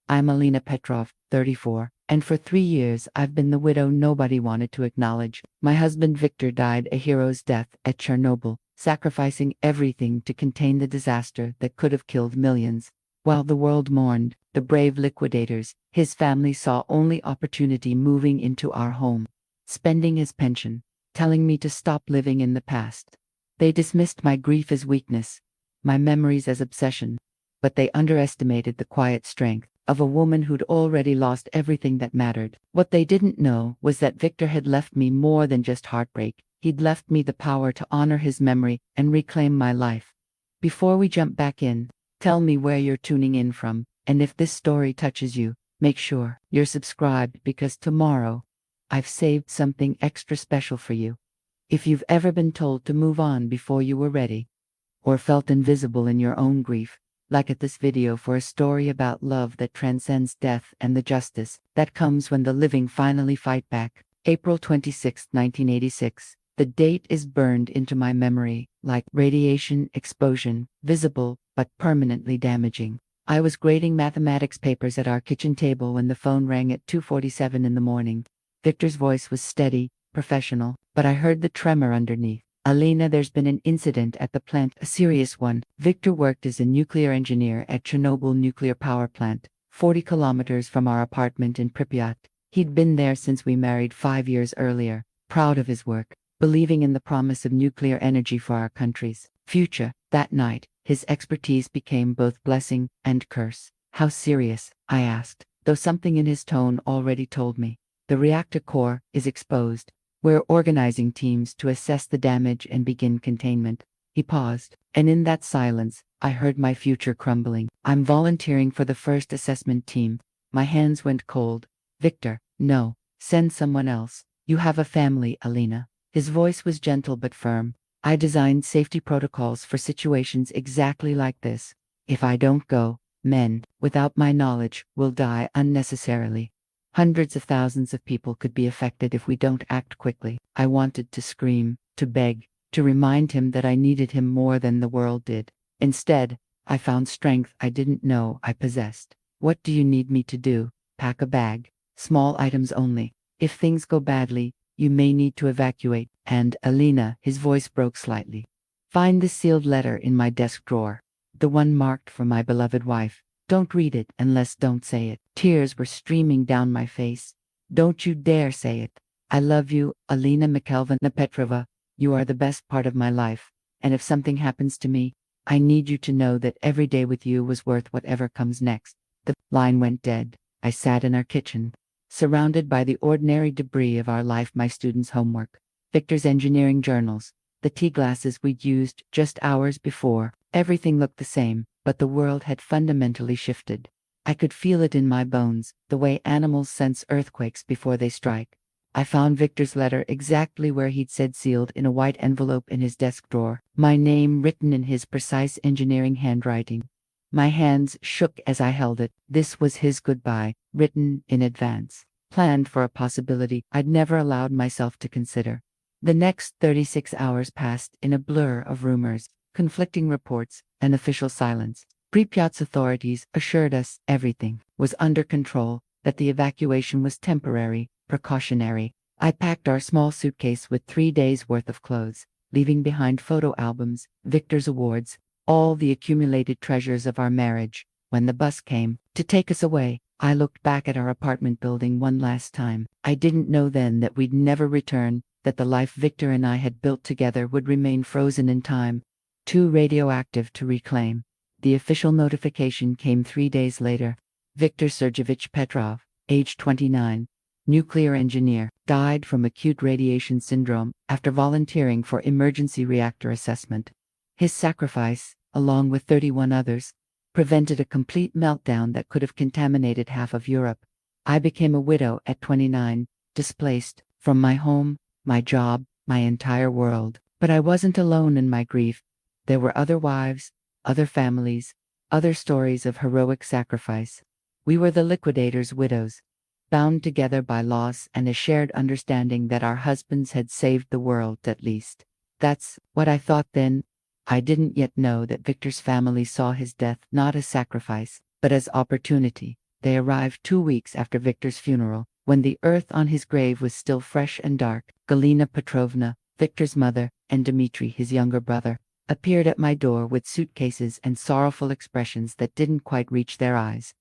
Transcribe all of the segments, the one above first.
I'm Elena Petrov, 34, and for 3 years I've been the widow nobody wanted to acknowledge. My husband Viktor died a hero's death at Chernobyl, sacrificing everything to contain the disaster that could have killed millions. While the world mourned, the brave liquidators, his family saw only opportunity moving into our home, spending his pension, telling me to stop living in the past. They dismissed my grief as weakness, my memories as obsession, but they underestimated the quiet strength of a woman who'd already lost everything that mattered. What they didn't know was that Viktor had left me more than just heartbreak. He'd left me the power to honor his memory and reclaim my life. Before we jump back in, tell me where you're tuning in from, and if this story touches you, make sure you're subscribed because tomorrow, I've saved something extra special for you. If you've ever been told to move on before you were ready, or felt invisible in your own grief, like at this video for a story about love that transcends death and the justice that comes when the living finally fight back. April 26, 1986. The date is burned into my memory like radiation exposure, visible but permanently damaging. I was grading mathematics papers at our kitchen table when the phone rang at 2:47 in the morning. Viktor's voice was steady, professional, but I heard the tremor underneath. Elena, there's been an incident at the plant, a serious one. Viktor worked as a nuclear engineer at Chernobyl nuclear power plant, 40 kilometers from our apartment in Pripyat. He'd been there since we married 5 years earlier, proud of his work, believing in the promise of nuclear energy for our country's future. That night, his expertise became both blessing and curse. How serious? I asked, though something in his tone already told me. The reactor core is exposed. We're organizing teams to assess the damage and begin containment. He paused, and in that silence, I heard my future crumbling. I'm volunteering for the first assessment team. My hands went cold. Viktor, no, send someone else. You have a family, Elena. His voice was gentle but firm. I designed safety protocols for situations exactly like this. If I don't go, men, without my knowledge, will die unnecessarily. Hundreds of thousands of people could be affected if we don't act quickly. I wanted to scream, to beg, to remind him that I needed him more than the world did. Instead, I found strength I didn't know I possessed. What do you need me to do? Pack a bag. Small items only. If things go badly, you may need to evacuate. And, Elena, his voice broke slightly. Find the sealed letter in my desk drawer. The one marked for my beloved wife. Don't read it unless don't say it. Tears were streaming down my face. Don't you dare say it. I love you, Elena Mikhailivna Petrova. You are the best part of my life. And if something happens to me, I need you to know that every day with you was worth whatever comes next. The line went dead. I sat in our kitchen, surrounded by the ordinary debris of our life, my students' homework, Viktor's engineering journals, the tea glasses we'd used just hours before. Everything looked the same, but the world had fundamentally shifted. I could feel it in my bones, the way animals sense earthquakes before they strike. I found Viktor's letter exactly where he'd said, sealed in a white envelope in his desk drawer, my name written in his precise engineering handwriting. My hands shook as I held it. This was his goodbye, written in advance, planned for a possibility I'd never allowed myself to consider. The next 36 hours passed in a blur of rumors, conflicting reports, and official silence. Pripyat's authorities assured us everything was under control, that the evacuation was temporary, precautionary. I packed our small suitcase with 3 days' worth of clothes, leaving behind photo albums, Viktor's awards, all the accumulated treasures of our marriage. When the bus came to take us away, I looked back at our apartment building one last time. I didn't know then that we'd never return, that the life Viktor and I had built together would remain frozen in time, too radioactive to reclaim. The official notification came 3 days later. Viktor Sergeyevich Petrov, age 29, nuclear engineer, died from acute radiation syndrome after volunteering for emergency reactor assessment. His sacrifice, along with 31 others, prevented a complete meltdown that could have contaminated half of Europe. I became a widow at 29, displaced from my home, my job, my entire world. But I wasn't alone in my grief. There were other wives, other families, other stories of heroic sacrifice. We were the liquidators' widows, bound together by loss and a shared understanding that our husbands had saved the world at least. That's what I thought then. I didn't yet know that Viktor's family saw his death not as sacrifice, but as opportunity. They arrived 2 weeks after Viktor's funeral, when the earth on his grave was still fresh and dark. Elena Petrovna, Viktor's mother, and Dmitri, his younger brother, appeared at my door with suitcases and sorrowful expressions that didn't quite reach their eyes.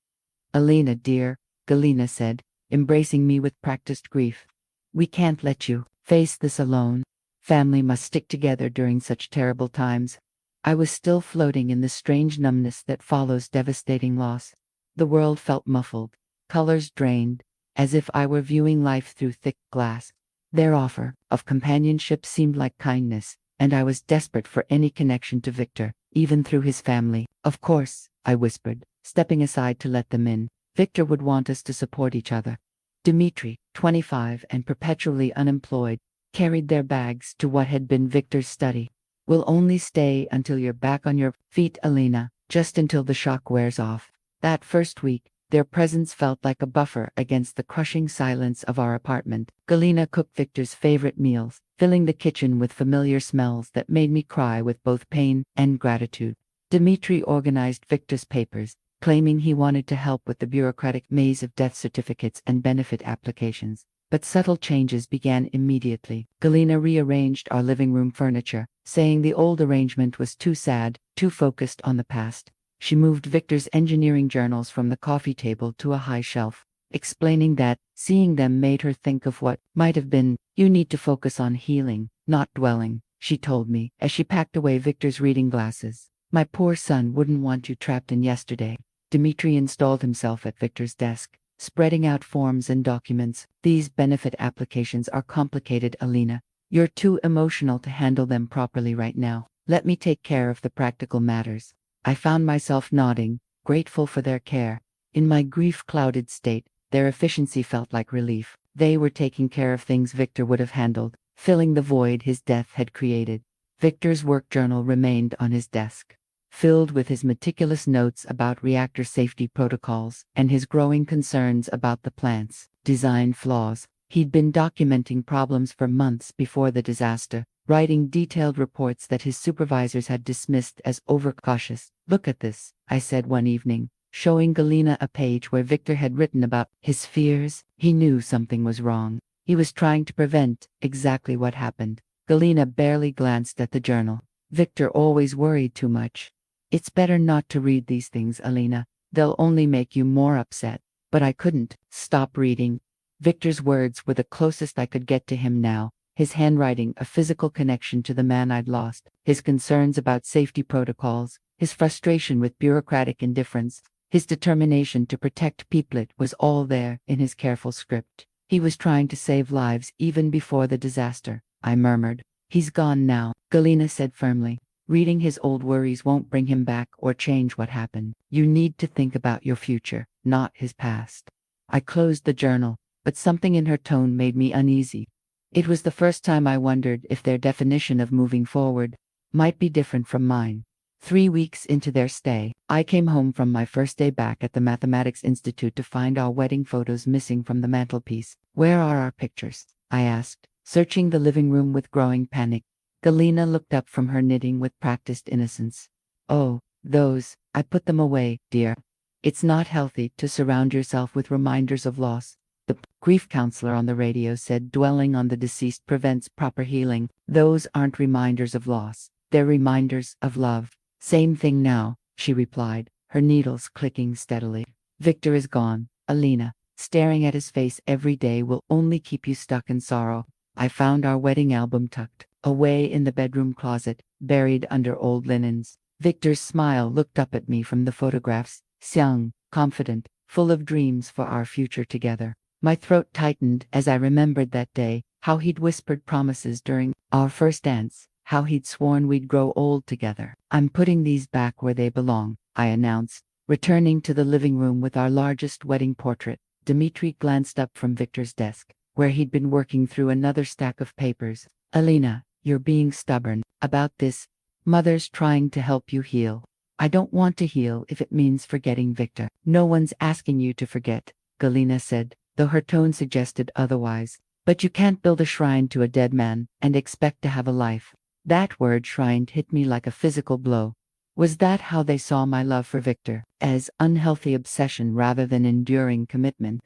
"Elena, dear," Galina said, embracing me with practiced grief. "We can't let you face this alone. Family must stick together during such terrible times." I was still floating in the strange numbness that follows devastating loss. The world felt muffled, colors drained, as if I were viewing life through thick glass. Their offer of companionship seemed like kindness, and I was desperate for any connection to Viktor, even through his family. "Of course," I whispered, stepping aside to let them in. "Viktor would want us to support each other." Dmitri, 25 and perpetually unemployed, carried their bags to what had been Viktor's study. "We'll only stay until you're back on your feet, Elena, just until the shock wears off." That first week, their presence felt like a buffer against the crushing silence of our apartment. Galina cooked Viktor's favorite meals, filling the kitchen with familiar smells that made me cry with both pain and gratitude. Dmitri organized Viktor's papers, claiming he wanted to help with the bureaucratic maze of death certificates and benefit applications. But subtle changes began immediately. Galina rearranged our living room furniture, saying the old arrangement was too sad, too focused on the past. She moved Viktor's engineering journals from the coffee table to a high shelf, explaining that seeing them made her think of what might have been. "You need to focus on healing, not dwelling," she told me as she packed away Viktor's reading glasses. "My poor son wouldn't want you trapped in yesterday." Dmitri installed himself at Viktor's desk, spreading out forms and documents. "These benefit applications are complicated, Elena. You're too emotional to handle them properly right now. Let me take care of the practical matters." I found myself nodding, grateful for their care. In my grief-clouded state, their efficiency felt like relief. They were taking care of things Viktor would have handled, filling the void his death had created. Viktor's work journal remained on his desk, filled with his meticulous notes about reactor safety protocols and his growing concerns about the plant's design flaws. He'd been documenting problems for months before the disaster, writing detailed reports that his supervisors had dismissed as overcautious. "Look at this," I said one evening, showing Galina a page where Viktor had written about his fears. He knew something was wrong. He was trying to prevent exactly what happened. Galina barely glanced at the journal. "Viktor always worried too much. It's better not to read these things, Elena. They'll only make you more upset." But I couldn't stop reading. Viktor's words were the closest I could get to him now. His handwriting a physical connection to the man I'd lost, his concerns about safety protocols, his frustration with bureaucratic indifference, his determination to protect people. It was all there in his careful script. He was trying to save lives even before the disaster. I murmured. "He's gone now," Galina said firmly. "Reading his old worries won't bring him back or change what happened. You need to think about your future, not his past." I closed the journal, but something in her tone made me uneasy. It was the first time I wondered if their definition of moving forward might be different from mine. 3 weeks into their stay, I came home from my first day back at the Mathematics Institute to find our wedding photos missing from the mantelpiece. "Where are our pictures?" I asked, searching the living room with growing panic. Galina looked up from her knitting with practiced innocence. "Oh, those, I put them away, dear. It's not healthy to surround yourself with reminders of loss." The grief counselor on the radio said dwelling on the deceased prevents proper healing. "Those aren't reminders of loss. They're reminders of love." "Same thing now," she replied, her needles clicking steadily. "Viktor is gone, Elena. Staring at his face every day will only keep you stuck in sorrow." I found our wedding album tucked away in the bedroom closet, buried under old linens. Viktor's smile looked up at me from the photographs, young, confident, full of dreams for our future together. My throat tightened as I remembered that day, how he'd whispered promises during our first dance, how he'd sworn we'd grow old together. "I'm putting these back where they belong," I announced, returning to the living room with our largest wedding portrait. Dmitri glanced up from Viktor's desk, where he'd been working through another stack of papers. "Elena, you're being stubborn about this. Mother's trying to help you heal." "I don't want to heal if it means forgetting Viktor." "No one's asking you to forget," Galina said, though her tone suggested otherwise. "But you can't build a shrine to a dead man and expect to have a life." That word shrine hit me like a physical blow. Was that how they saw my love for Victor? As unhealthy obsession rather than enduring commitment?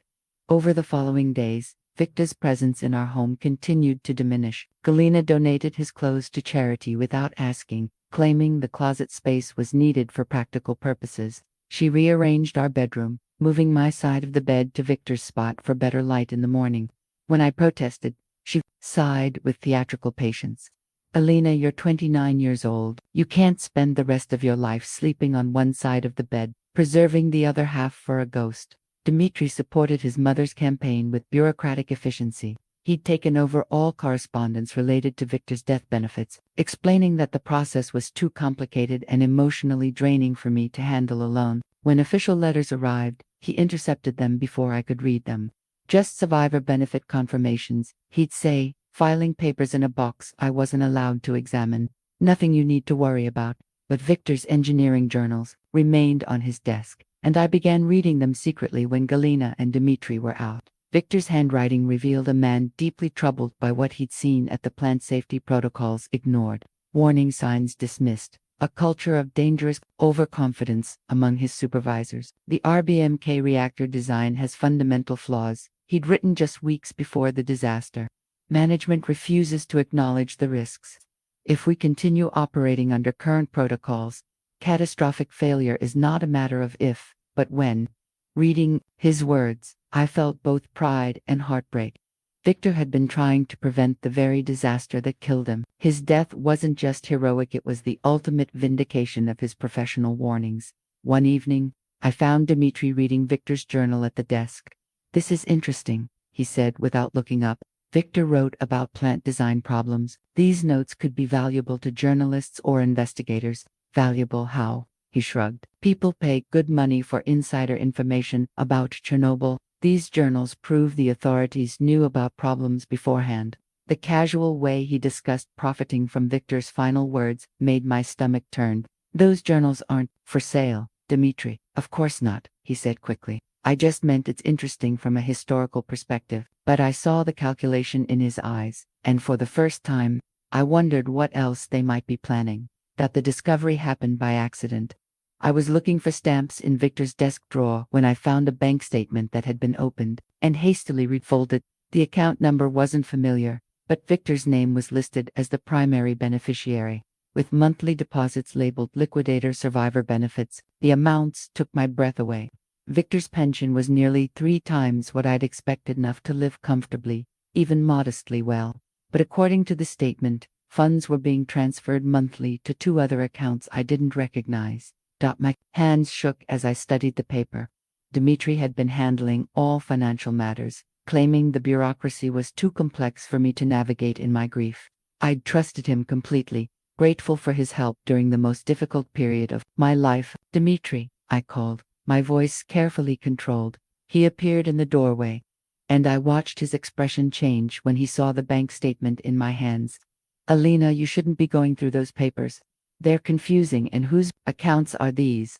Over the following days, Victor's presence in our home continued to diminish. Galina donated his clothes to charity without asking, claiming the closet space was needed for practical purposes. She rearranged our bedroom, moving my side of the bed to Victor's spot for better light in the morning. When I protested, she sighed with theatrical patience. Elena, you're 29 years old. You can't spend the rest of your life sleeping on one side of the bed, preserving the other half for a ghost. Dmitri supported his mother's campaign with bureaucratic efficiency. He'd taken over all correspondence related to Victor's death benefits, explaining that the process was too complicated and emotionally draining for me to handle alone. When official letters arrived, he intercepted them before I could read them. Just survivor benefit confirmations, he'd say, filing papers in a box I wasn't allowed to examine. Nothing you need to worry about. But Victor's engineering journals remained on his desk, and I began reading them secretly when Galina and Dmitri were out. Victor's handwriting revealed a man deeply troubled by what he'd seen at the plant safety protocols ignored, warning signs dismissed, a culture of dangerous overconfidence among his supervisors. The RBMK reactor design has fundamental flaws, he'd written just weeks before the disaster. Management refuses to acknowledge the risks. If we continue operating under current protocols, catastrophic failure is not a matter of if, but when. Reading his words, I felt both pride and heartbreak. Victor had been trying to prevent the very disaster that killed him. His death wasn't just heroic, it was the ultimate vindication of his professional warnings. One evening, I found Dmitri reading Victor's journal at the desk. "This is interesting," he said without looking up. Victor wrote about plant design problems. These notes could be valuable to journalists or investigators. Valuable how? He shrugged. People pay good money for insider information about Chernobyl. These journals prove the authorities knew about problems beforehand. The casual way he discussed profiting from Victor's final words made my stomach turn. "Those journals aren't for sale, Dmitri." "Of course not," he said quickly. "I just meant it's interesting from a historical perspective." But I saw the calculation in his eyes, and for the first time, I wondered what else they might be planning. That the discovery happened by accident. I was looking for stamps in Victor's desk drawer when I found a bank statement that had been opened, and hastily refolded. The account number wasn't familiar, but Victor's name was listed as the primary beneficiary. With monthly deposits labeled liquidator survivor benefits, the amounts took my breath away. Victor's pension was nearly 3 times what I'd expected, enough to live comfortably, even modestly well. But according to the statement, funds were being transferred monthly to 2 other accounts I didn't recognize. My hands shook as I studied the paper. Dmitri had been handling all financial matters, claiming the bureaucracy was too complex for me to navigate in my grief. I'd trusted him completely, grateful for his help during the most difficult period of my life. "Dmitri," I called, my voice carefully controlled. He appeared in the doorway, and I watched his expression change when he saw the bank statement in my hands. "Elena, you shouldn't be going through those papers. They're confusing, and whose accounts are these?"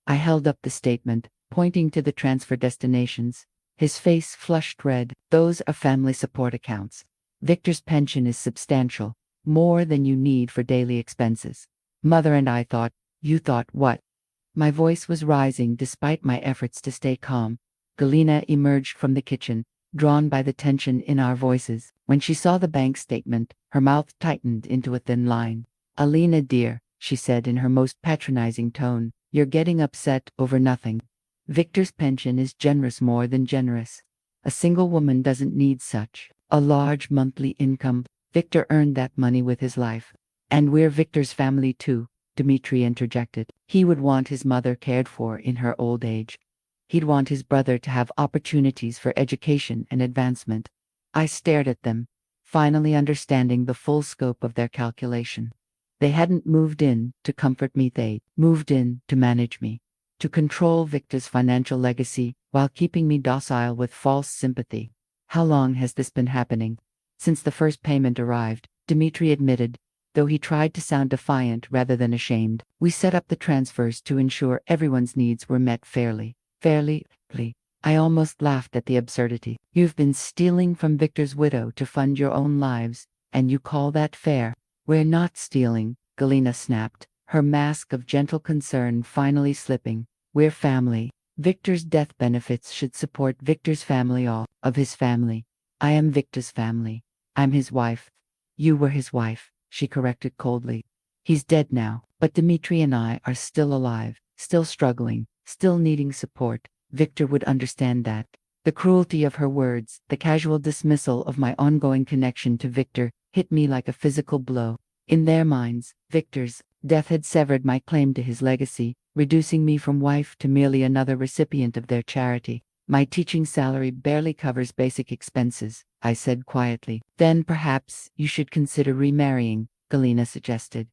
I held up the statement, pointing to the transfer destinations. His face flushed red. "Those are family support accounts. Victor's pension is substantial, more than you need for daily expenses." Mother and I thought. "You thought what?" My voice was rising despite my efforts to stay calm. Galina emerged from the kitchen, drawn by the tension in our voices. When she saw the bank statement, her mouth tightened into a thin line. "Elena dear," she said in her most patronizing tone, "you're getting upset over nothing. Victor's pension is generous, more than generous. A single woman doesn't need such a large monthly income. Victor earned that money with his life. And we're Victor's family too," Dmitri interjected. "He would want his mother cared for in her old age. He'd want his brother to have opportunities for education and advancement." I stared at them, finally understanding the full scope of their calculation. They hadn't moved in to comfort me, they moved in to manage me, to control Victor's financial legacy while keeping me docile with false sympathy. "How long has this been happening?" "Since the first payment arrived," Dmitri admitted, though he tried to sound defiant rather than ashamed. "We set up the transfers to ensure everyone's needs were met fairly." Fairly? I almost laughed at the absurdity. "You've been stealing from Victor's widow to fund your own lives, and you call that fair?" "We're not stealing," Galina snapped. her mask of gentle concern finally slipping. We're family. Victor's death benefits should support Victor's family, all of his family. I am Victor's family. I'm his wife. You were his wife, she corrected coldly. He's dead now, but Dmitri and I are still alive, still struggling, still needing support. Victor would understand that. The cruelty of her words, the casual dismissal of my ongoing connection to Victor, hit me like a physical blow. In their minds, Victor's death had severed my claim to his legacy, reducing me from wife to merely another recipient of their charity. My teaching salary barely covers basic expenses, I said quietly. Then perhaps you should consider remarrying, Galina suggested.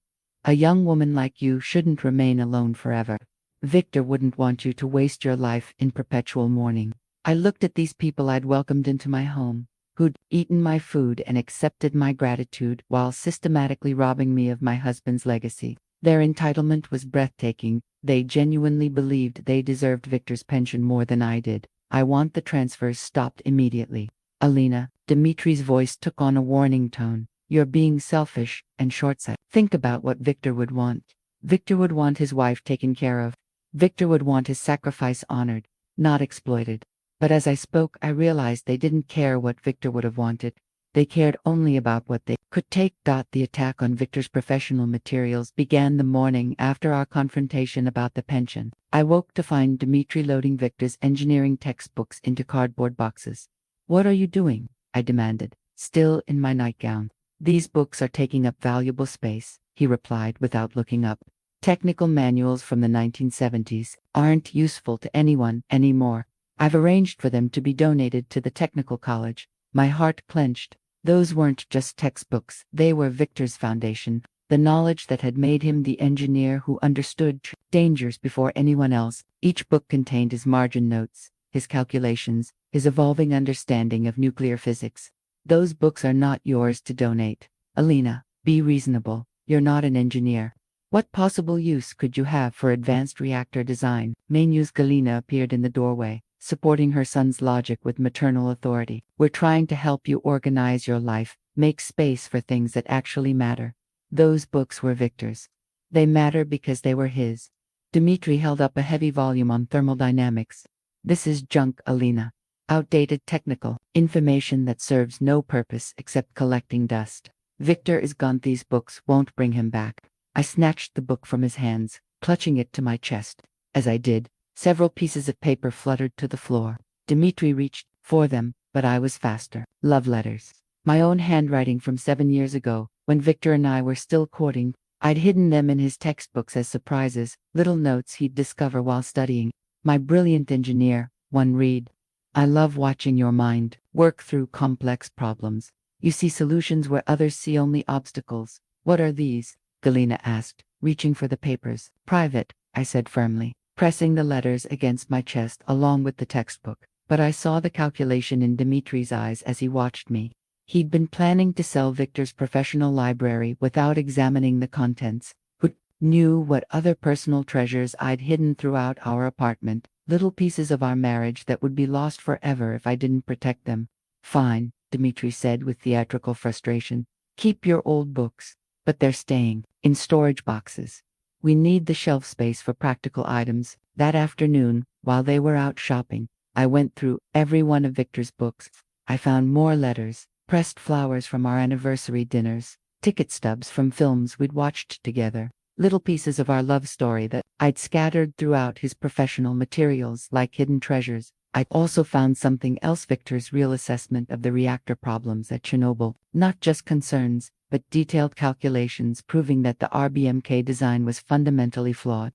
A young woman like you shouldn't remain alone forever. Victor wouldn't want you to waste your life in perpetual mourning. I looked at these people I'd welcomed into my home, who'd eaten my food and accepted my gratitude while systematically robbing me of my husband's legacy. Their entitlement was breathtaking. They genuinely believed they deserved Victor's pension more than I did. I want the transfers stopped immediately. Elena, Dmitri's voice took on a warning tone. You're being selfish and short-sighted. Think about what Victor would want. Victor would want his wife taken care of. Victor would want his sacrifice honored, not exploited. But as I spoke, I realized they didn't care what Victor would have wanted. They cared only about what they could take. The attack on Victor's professional materials began the morning after our confrontation about the pension. I woke to find Dmitri loading Victor's engineering textbooks into cardboard boxes. What are you doing? I demanded, still in my nightgown. These books are taking up valuable space, he replied without looking up. Technical manuals from the 1970s aren't useful to anyone anymore. I've arranged for them to be donated to the technical college. My heart clenched. Those weren't just textbooks, they were Victor's foundation, the knowledge that had made him the engineer who understood dangers before anyone else. Each book contained his margin notes, his calculations, his evolving understanding of nuclear physics. Those books are not yours to donate. Elena, be reasonable. You're not an engineer. What possible use could you have for advanced reactor design? Mainu's Galina appeared in the doorway, supporting her son's logic with maternal authority. We're trying to help you organize your life, make space for things that actually matter. Those books were Victor's. They matter because they were his. Dmitri held up a heavy volume on thermodynamics. This is junk, Elena. Outdated technical information that serves no purpose except collecting dust. Victor is gone. These books won't bring him back. I snatched the book from his hands, clutching it to my chest. As I did, several pieces of paper fluttered to the floor. Dmitri reached for them, but I was faster. Love letters. My own handwriting from 7 years ago, when Victor and I were still courting. I'd hidden them in his textbooks as surprises, little notes he'd discover while studying. My brilliant engineer, one read. I love watching your mind work through complex problems. You see solutions where others see only obstacles. What are these? Galina asked, reaching for the papers. Private, I said firmly, pressing the letters against my chest along with the textbook. But I saw the calculation in Dmitri's eyes as he watched me. He'd been planning to sell Victor's professional library without examining the contents. Who knew what other personal treasures I'd hidden throughout our apartment, little pieces of our marriage that would be lost forever if I didn't protect them. Fine, Dmitri said with theatrical frustration. Keep your old books. But they're staying in storage boxes. We need the shelf space for practical items. That afternoon, while they were out shopping, I went through every one of Victor's books. I found more letters, pressed flowers from our anniversary dinners, ticket stubs from films we'd watched together, little pieces of our love story that I'd scattered throughout his professional materials like hidden treasures. I also found something else: Victor's real assessment of the reactor problems at Chernobyl, not just concerns, but detailed calculations proving that the RBMK design was fundamentally flawed.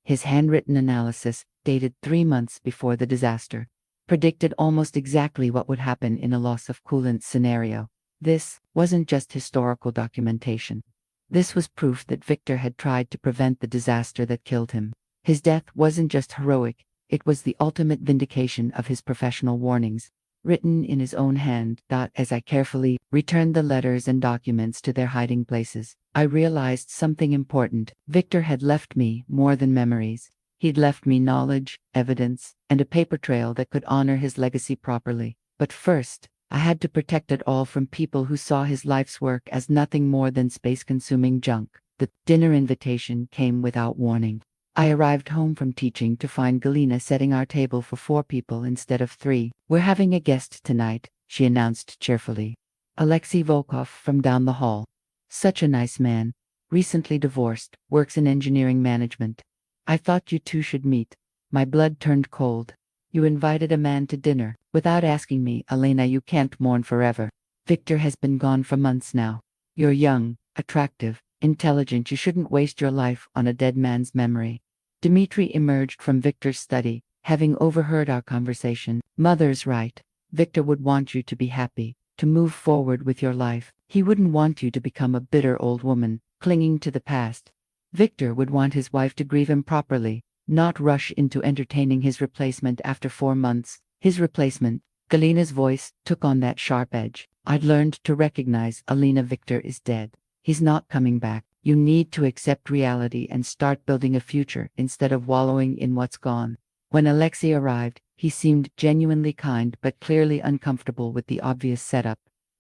His handwritten analysis, dated 3 months before the disaster, predicted almost exactly what would happen in a loss of coolant scenario. This wasn't just historical documentation. This was proof that Victor had tried to prevent the disaster that killed him. His death wasn't just heroic, it was the ultimate vindication of his professional warnings, written in his own hand. As I carefully returned the letters and documents to their hiding places, I realized something important. Victor had left me more than memories. He'd left me knowledge, evidence, and a paper trail that could honor his legacy properly. But first, I had to protect it all from people who saw his life's work as nothing more than space-consuming junk. The dinner invitation came without warning. I arrived home from teaching to find Galina setting our table for 4 people instead of 3. "We're having a guest tonight," she announced cheerfully. "Alexei Volkov from down the hall. Such a nice man. Recently divorced, works in engineering management. I thought you two should meet." My blood turned cold. "You invited a man to dinner without asking me, Elena. You can't mourn forever. Viktor has been gone for months now. You're young, attractive, intelligent. You shouldn't waste your life on a dead man's memory." Dmitri emerged from Viktor's study, having overheard our conversation. "Mother's right. Viktor would want you to be happy, to move forward with your life. He wouldn't want you to become a bitter old woman, clinging to the past. Viktor would want his wife to grieve him properly, not rush into entertaining his replacement after 4 months. His replacement." Galina's voice took on that sharp edge. "I'd learned to recognize, Elena. Viktor is dead. He's not coming back. You need to accept reality and start building a future instead of wallowing in what's gone." When Alexei arrived, he seemed genuinely kind but clearly uncomfortable with the obvious setup.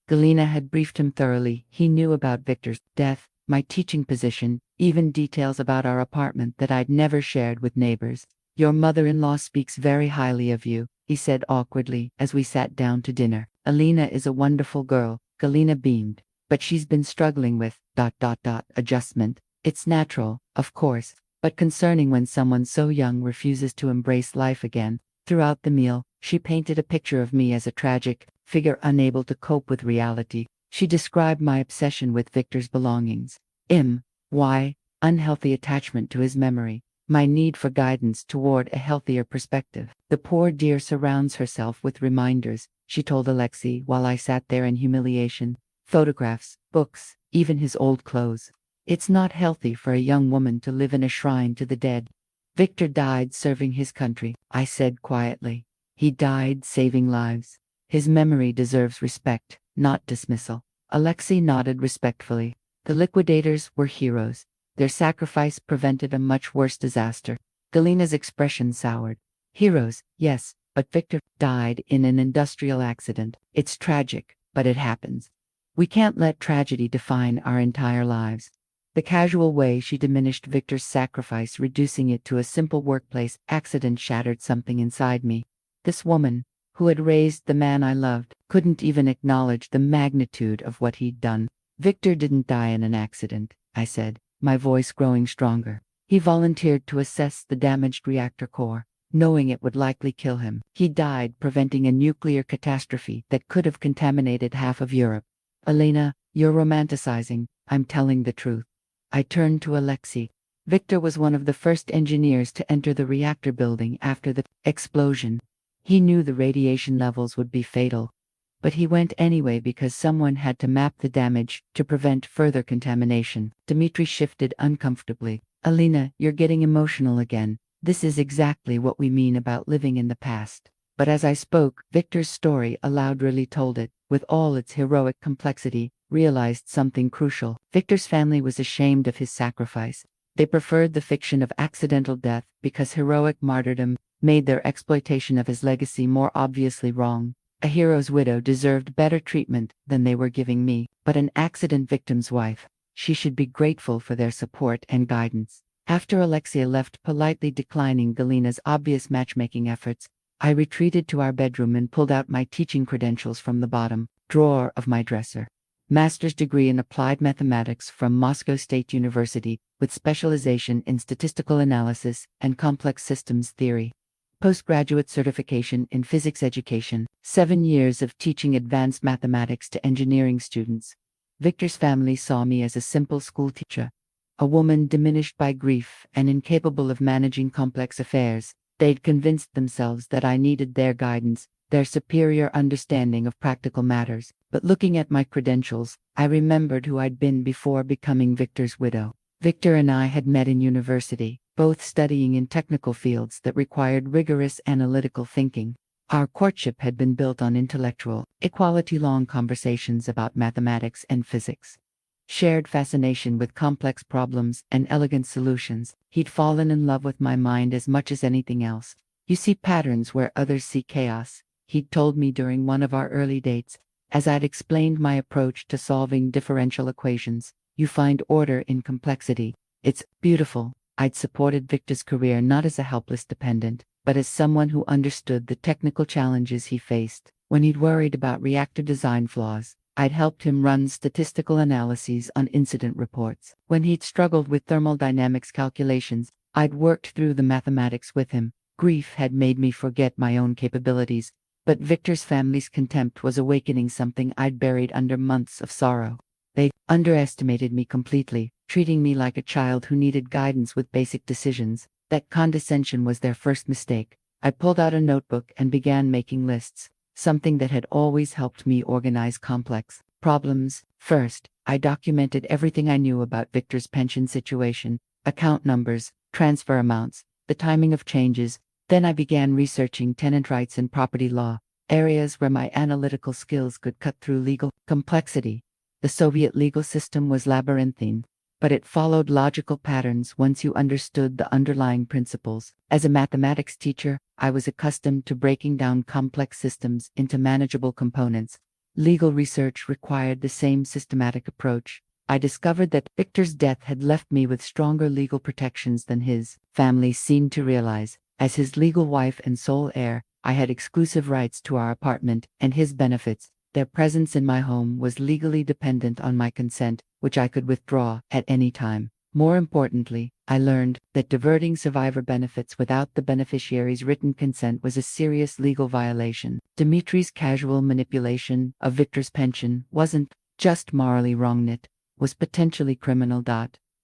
Galina had briefed him thoroughly. He knew about Viktor's death, my teaching position, even details about our apartment that I'd never shared with neighbors. "Your mother-in-law speaks very highly of you," he said awkwardly as we sat down to dinner. "Elena is a wonderful girl." Galina beamed. "But she's been struggling with ... adjustment. It's natural, of course, but concerning when someone so young refuses to embrace life again." Throughout the meal, she painted a picture of me as a tragic figure unable to cope with reality. She described my obsession with Viktor's belongings. Why? Unhealthy attachment to his memory. My need for guidance toward a healthier perspective. "The poor dear surrounds herself with reminders," she told Alexei while I sat there in humiliation. "Photographs, books, even his old clothes. It's not healthy for a young woman to live in a shrine to the dead." "Viktor died serving his country," I said quietly. "He died saving lives. His memory deserves respect, not dismissal." Alexei nodded respectfully. "The liquidators were heroes. Their sacrifice prevented a much worse disaster." Galina's expression soured. "Heroes, yes, but Viktor died in an industrial accident. It's tragic, but it happens. We can't let tragedy define our entire lives." The casual way she diminished Viktor's sacrifice, reducing it to a simple workplace accident, shattered something inside me. This woman, who had raised the man I loved, couldn't even acknowledge the magnitude of what he'd done. "Viktor didn't die in an accident," I said, my voice growing stronger. "He volunteered to assess the damaged reactor core, knowing it would likely kill him. He died preventing a nuclear catastrophe that could have contaminated half of Europe." "Elena, you're romanticizing. I'm telling the truth." I turned to Alexei. "Viktor was one of the first engineers to enter the reactor building after the explosion. He knew the radiation levels would be fatal. But he went anyway because someone had to map the damage to prevent further contamination." Dmitri shifted uncomfortably. "Elena, you're getting emotional again. This is exactly what we mean about living in the past." But as I spoke, Viktor's story aloud really told it, with all its heroic complexity, realized something crucial. Viktor's family was ashamed of his sacrifice. They preferred the fiction of accidental death because heroic martyrdom made their exploitation of his legacy more obviously wrong. A hero's widow deserved better treatment than they were giving me, but an accident victim's wife, she should be grateful for their support and guidance. After Alexei left, politely declining Galina's obvious matchmaking efforts, I retreated to our bedroom and pulled out my teaching credentials from the bottom drawer of my dresser. Master's degree in applied mathematics from Moscow State University, with specialization in statistical analysis and complex systems theory. Postgraduate certification in physics education, 7 years of teaching advanced mathematics to engineering students. Viktor's family saw me as a simple school teacher, a woman diminished by grief and incapable of managing complex affairs. They'd convinced themselves that I needed their guidance, their superior understanding of practical matters. But looking at my credentials, I remembered who I'd been before becoming Viktor's widow. Viktor and I had met in university, both studying in technical fields that required rigorous analytical thinking. Our courtship had been built on intellectual, equality-long conversations about mathematics and physics. Shared fascination with complex problems and elegant solutions. He'd fallen in love with my mind as much as anything else. "You see patterns where others see chaos," he'd told me during one of our early dates, as I'd explained my approach to solving differential equations. You find order in complexity. It's beautiful. I'd supported Victor's career not as a helpless dependent, but as someone who understood the technical challenges he faced. When he'd worried about reactor design flaws, I'd helped him run statistical analyses on incident reports. When he'd struggled with thermodynamics calculations, I'd worked through the mathematics with him. Grief had made me forget my own capabilities, but Victor's family's contempt was awakening something I'd buried under months of sorrow. They underestimated me completely, treating me like a child who needed guidance with basic decisions. That condescension was their first mistake. I pulled out a notebook and began making lists, something that had always helped me organize complex problems. First, I documented everything I knew about Victor's pension situation, account numbers, transfer amounts, the timing of changes. Then I began researching tenant rights and property law, areas where my analytical skills could cut through legal complexity. The Soviet legal system was labyrinthine, but it followed logical patterns once you understood the underlying principles. As a mathematics teacher, I was accustomed to breaking down complex systems into manageable components. Legal research required the same systematic approach. I discovered that Victor's death had left me with stronger legal protections than his family seemed to realize. As his legal wife and sole heir, I had exclusive rights to our apartment and his benefits. Their presence in my home was legally dependent on my consent, which I could withdraw at any time. More importantly, I learned that diverting survivor benefits without the beneficiary's written consent was a serious legal violation. Dmitri's casual manipulation of Victor's pension wasn't just morally wrong, it was potentially criminal.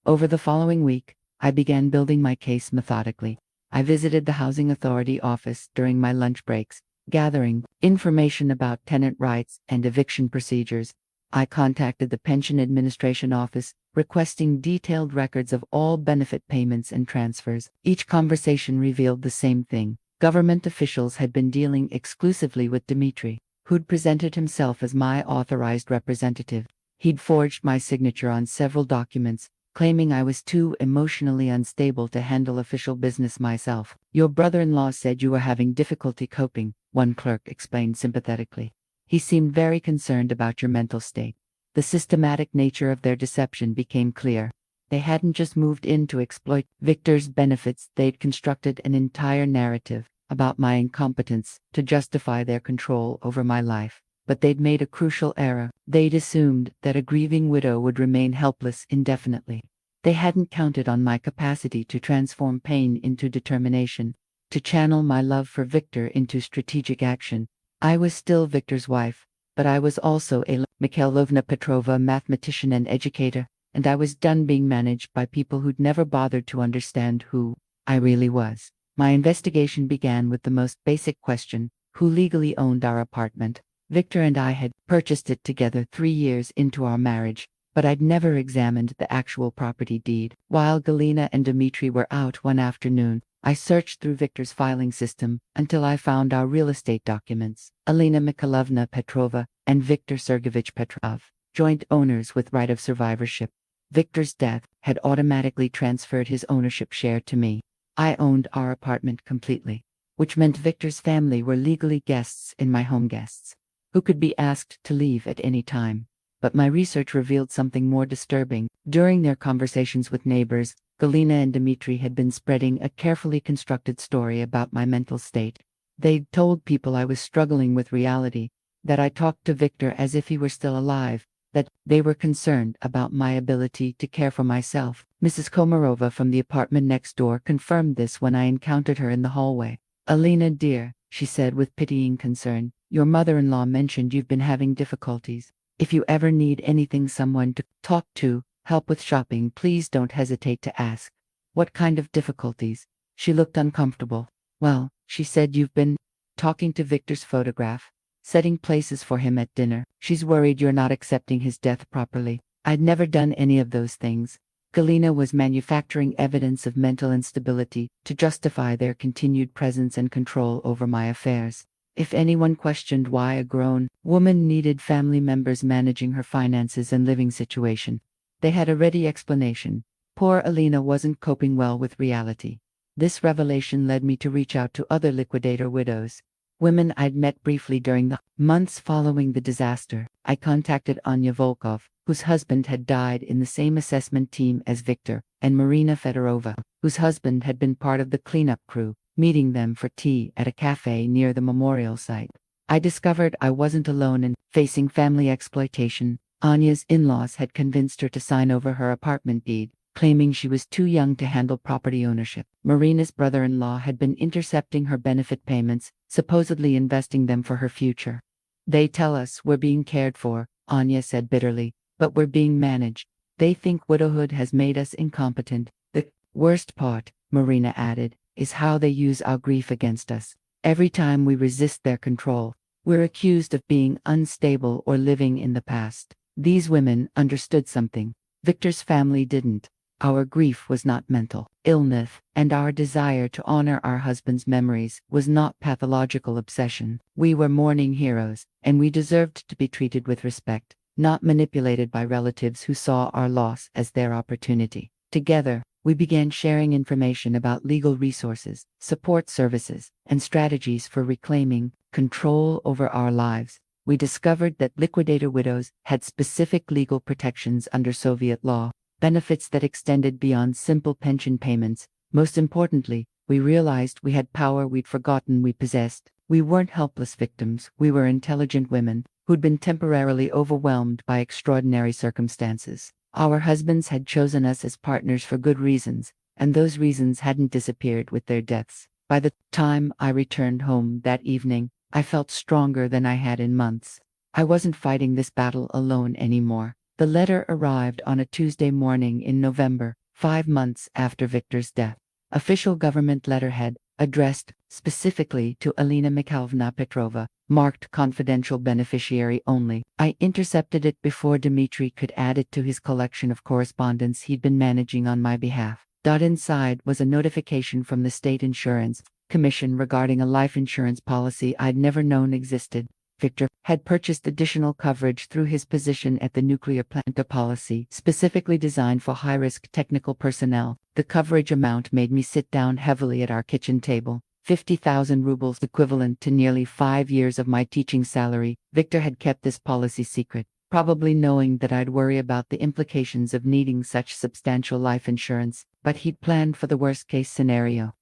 Over the following week, I began building my case methodically. I visited the Housing Authority office during my lunch breaks, gathering information about tenant rights and eviction procedures. I contacted the Pension Administration office, requesting detailed records of all benefit payments and transfers. Each conversation revealed the same thing. Government officials had been dealing exclusively with Dmitri, who'd presented himself as my authorized representative. He'd forged my signature on several documents, claiming I was too emotionally unstable to handle official business myself. Your brother-in-law said you were having difficulty coping, one clerk explained sympathetically. He seemed very concerned about your mental state. The systematic nature of their deception became clear. They hadn't just moved in to exploit Victor's benefits, they'd constructed an entire narrative about my incompetence to justify their control over my life. But they'd made a crucial error. They'd assumed that a grieving widow would remain helpless indefinitely. They hadn't counted on my capacity to transform pain into determination, to channel my love for Victor into strategic action. I was still Victor's wife, but I was also Elena Petrov, a mathematician and educator, and I was done being managed by people who'd never bothered to understand who I really was. My investigation began with the most basic question: who legally owned our apartment? Victor and I had purchased it together 3 years into our marriage, but I'd never examined the actual property deed. While Galina and Dmitri were out one afternoon, I searched through Victor's filing system until I found our real estate documents. Elena Mikhailovna Petrova and Viktor Sergeyevich Petrov, joint owners with right of survivorship. Victor's death had automatically transferred his ownership share to me. I owned our apartment completely, which meant Victor's family were legally guests in my home, guests who could be asked to leave at any time. But my research revealed something more disturbing. During their conversations with neighbors, Galina and Dmitri had been spreading a carefully constructed story about my mental state. They'd told people I was struggling with reality, that I talked to Victor as if he were still alive, that they were concerned about my ability to care for myself. Mrs. Komarova from the apartment next door confirmed this when I encountered her in the hallway. "Elena, dear," she said with pitying concern, "your mother-in-law mentioned you've been having difficulties. If you ever need anything, someone to talk to, help with shopping, please don't hesitate to ask." "What kind of difficulties?" She looked uncomfortable. "Well," she said, "you've been talking to Victor's photograph, setting places for him at dinner. She's worried you're not accepting his death properly." I'd never done any of those things. Galina was manufacturing evidence of mental instability to justify their continued presence and control over my affairs. If anyone questioned why a grown woman needed family members managing her finances and living situation, they had a ready explanation. Poor Elena wasn't coping well with reality. This revelation led me to reach out to other liquidator widows, women I'd met briefly during the months following the disaster. I contacted Anya Volkov, whose husband had died in the same assessment team as Viktor, and Marina Fedorova, whose husband had been part of the cleanup crew, meeting them for tea at a cafe near the memorial site. I discovered I wasn't alone in facing family exploitation. Anya's in-laws had convinced her to sign over her apartment deed, claiming she was too young to handle property ownership. Marina's brother-in-law had been intercepting her benefit payments, supposedly investing them for her future. "They tell us we're being cared for," Anya said bitterly, "but we're being managed. They think widowhood has made us incompetent. The worst part," Marina added, "is how they use our grief against us. Every time we resist their control, we're accused of being unstable or living in the past." These women understood something. Victor's family didn't. Our grief was not mental illness, and our desire to honor our husband's memories was not pathological obsession. We were mourning heroes, and we deserved to be treated with respect, not manipulated by relatives who saw our loss as their opportunity. Together, we began sharing information about legal resources, support services, and strategies for reclaiming control over our lives. We discovered that liquidator widows had specific legal protections under Soviet law, benefits that extended beyond simple pension payments. Most importantly, we realized we had power we'd forgotten we possessed. We weren't helpless victims, we were intelligent women who'd been temporarily overwhelmed by extraordinary circumstances. Our husbands had chosen us as partners for good reasons, and those reasons hadn't disappeared with their deaths. By the time I returned home that evening, I felt stronger than I had in months. I wasn't fighting this battle alone anymore. The letter arrived on a Tuesday morning in November, 5 months after Viktor's death. Official government letterhead, addressed specifically to Elena Petrova, marked confidential beneficiary only. I intercepted it before Dmitry could add it to his collection of correspondence he'd been managing on my behalf. Inside was a notification from the state insurance commission regarding a life insurance policy I'd never known existed. Viktor had purchased additional coverage through his position at the nuclear plant, a policy specifically designed for high-risk technical personnel. The coverage amount made me sit down heavily at our kitchen table. 50,000 rubles, equivalent to nearly 5 years of my teaching salary. Viktor had kept this policy secret, probably knowing that I'd worry about the implications of needing such substantial life insurance, but he'd planned for the worst-case scenario,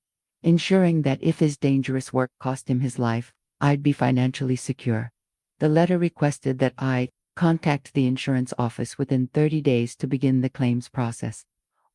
ensuring that if his dangerous work cost him his life, I'd be financially secure. The letter requested that I contact the insurance office within 30 days to begin the claims process.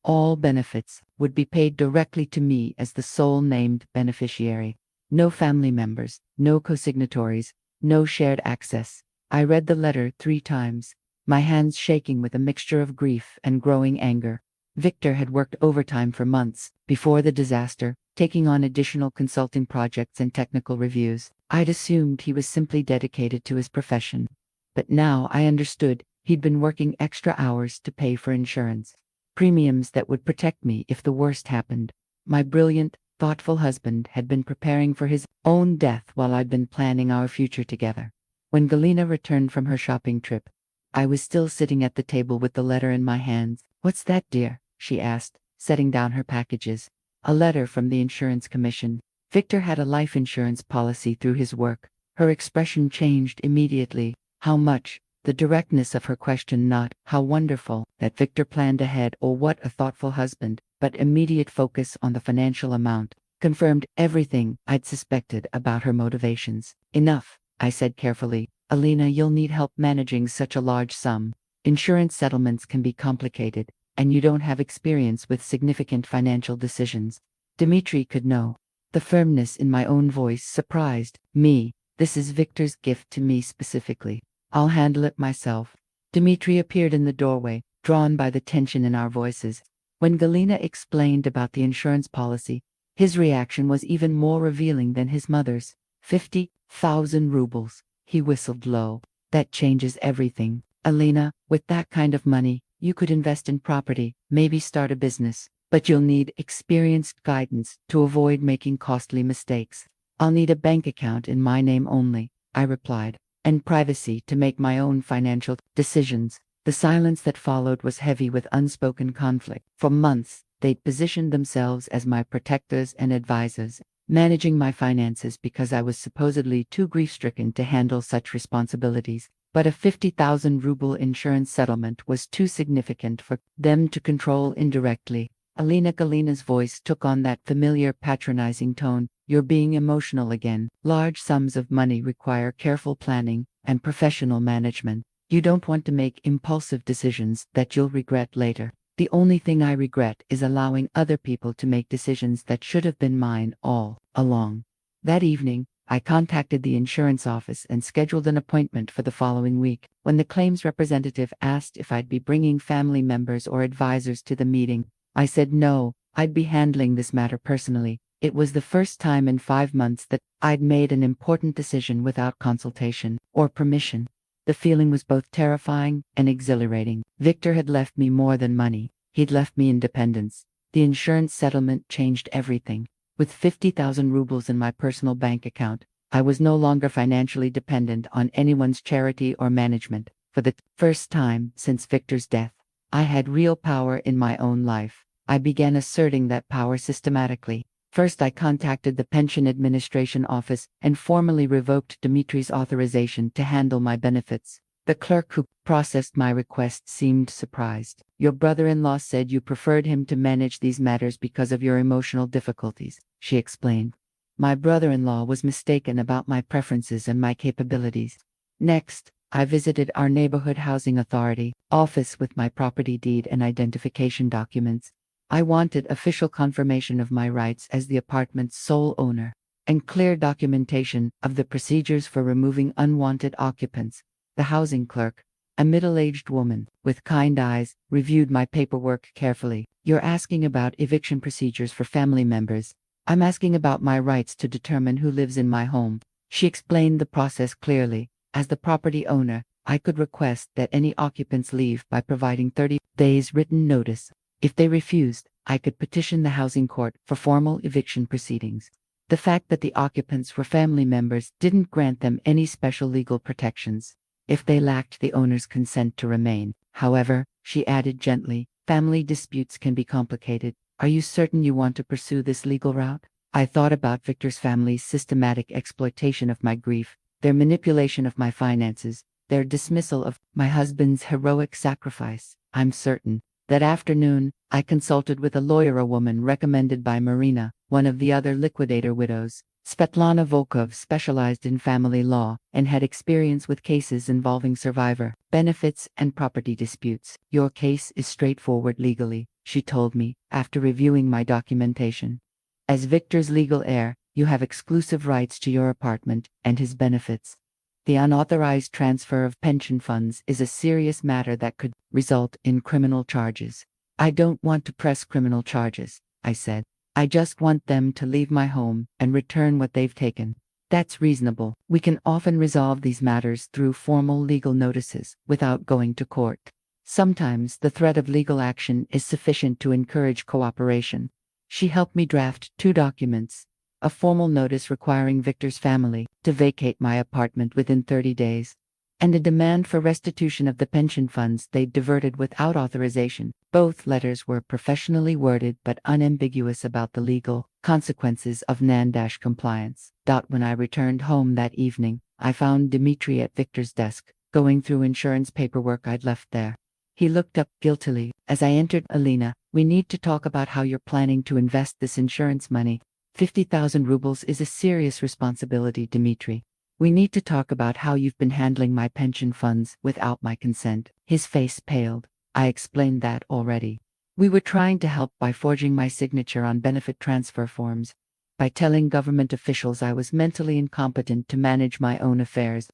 All benefits would be paid directly to me as the sole named beneficiary. No family members, no co-signatories, no shared access. I read the letter 3 times, my hands shaking with a mixture of grief and growing anger. Viktor had worked overtime for months before the disaster, taking on additional consulting projects and technical reviews. I'd assumed he was simply dedicated to his profession. But now I understood he'd been working extra hours to pay for insurance. Premiums that would protect me if the worst happened. My brilliant, thoughtful husband had been preparing for his own death while I'd been planning our future together. When Galina returned from her shopping trip, I was still sitting at the table with the letter in my hands. "What's that, dear?" she asked, setting down her packages. "A letter from the insurance commission." Viktor had a life insurance policy through his work. Her expression changed immediately. How much? The directness of her question, not "how wonderful" that Viktor planned ahead or "what a thoughtful husband," but immediate focus on the financial amount, confirmed everything I'd suspected about her motivations. "Enough," I said carefully. "Elena, you'll need help managing such a large sum. Insurance settlements can be complicated, and you don't have experience with significant financial decisions." Dmitry could know. The firmness in my own voice surprised me. "This is Viktor's gift to me specifically. I'll handle it myself." Dmitry appeared in the doorway, drawn by the tension in our voices. When Galina explained about the insurance policy, his reaction was even more revealing than his mother's. 50,000 rubles, he whistled low. "That changes everything. Elena, with that kind of money, you could invest in property, maybe start a business. But you'll need experienced guidance to avoid making costly mistakes." "I'll need a bank account in my name only," I replied, "and privacy to make my own financial decisions." The silence that followed was heavy with unspoken conflict. For months, they'd positioned themselves as my protectors and advisors, managing my finances because I was supposedly too grief-stricken to handle such responsibilities. but a 50,000 ruble insurance settlement was too significant for them to control indirectly. Elena's voice took on that familiar patronizing tone. You're being emotional again. Large sums of money require careful planning and professional management. You don't want to make impulsive decisions that you'll regret later. The only thing I regret is allowing other people to make decisions that should have been mine all along. That evening, I contacted the insurance office and scheduled an appointment for the following week. When the claims representative asked if I'd be bringing family members or advisors to the meeting, I said no, I'd be handling this matter personally. It was the first time in 5 months that I'd made an important decision without consultation or permission. The feeling was both terrifying and exhilarating. Viktor had left me more than money. He'd left me independence. The insurance settlement changed everything. With 50,000 rubles in my personal bank account, I was no longer financially dependent on anyone's charity or management. For the first time since Viktor's death, I had real power in my own life. I began asserting that power systematically. First, I contacted the Pension Administration Office and formally revoked Dmitri's authorization to handle my benefits. The clerk who processed my request seemed surprised. Your brother-in-law said you preferred him to manage these matters because of your emotional difficulties, she explained. My brother-in-law was mistaken about my preferences and my capabilities. Next, I visited our neighborhood housing authority office with my property deed and identification documents. I wanted official confirmation of my rights as the apartment's sole owner, and clear documentation of the procedures for removing unwanted occupants. The housing clerk, a middle-aged woman with kind eyes, reviewed my paperwork carefully. You're asking about eviction procedures for family members. I'm asking about my rights to determine who lives in my home. She explained the process clearly. As the property owner, I could request that any occupants leave by providing 30 days written notice. If they refused, I could petition the housing court for formal eviction proceedings. The fact that the occupants were family members didn't grant them any special legal protections if they lacked the owner's consent to remain. However, she added gently, family disputes can be complicated. Are you certain you want to pursue this legal route? I thought about Viktor's family's systematic exploitation of my grief, their manipulation of my finances, their dismissal of my husband's heroic sacrifice. I'm certain. That afternoon, I consulted with a lawyer, a woman recommended by Marina, one of the other liquidator widows. Svetlana Volkov specialized in family law and had experience with cases involving survivor benefits and property disputes. Your case is straightforward legally, she told me, after reviewing my documentation. As Viktor's legal heir, you have exclusive rights to your apartment and his benefits. The unauthorized transfer of pension funds is a serious matter that could result in criminal charges. I don't want to press criminal charges, I said. I just want them to leave my home and return what they've taken. That's reasonable. We can often resolve these matters through formal legal notices without going to court. Sometimes the threat of legal action is sufficient to encourage cooperation. She helped me draft 2 documents. A formal notice requiring Viktor's family to vacate my apartment within 30 days, and a demand for restitution of the pension funds they'd diverted without authorization. Both letters were professionally worded but unambiguous about the legal consequences of non-compliance. When I returned home that evening, I found Dmitri at Viktor's desk, going through insurance paperwork I'd left there. He looked up guiltily as I entered. Elena, we need to talk about how you're planning to invest this insurance money. 50,000 rubles is a serious responsibility, Dmitri. We need to talk about how you've been handling my pension funds without my consent. His face paled. I explained that already. We were trying to help by forging my signature on benefit transfer forms, by telling government officials I was mentally incompetent to manage my own affairs.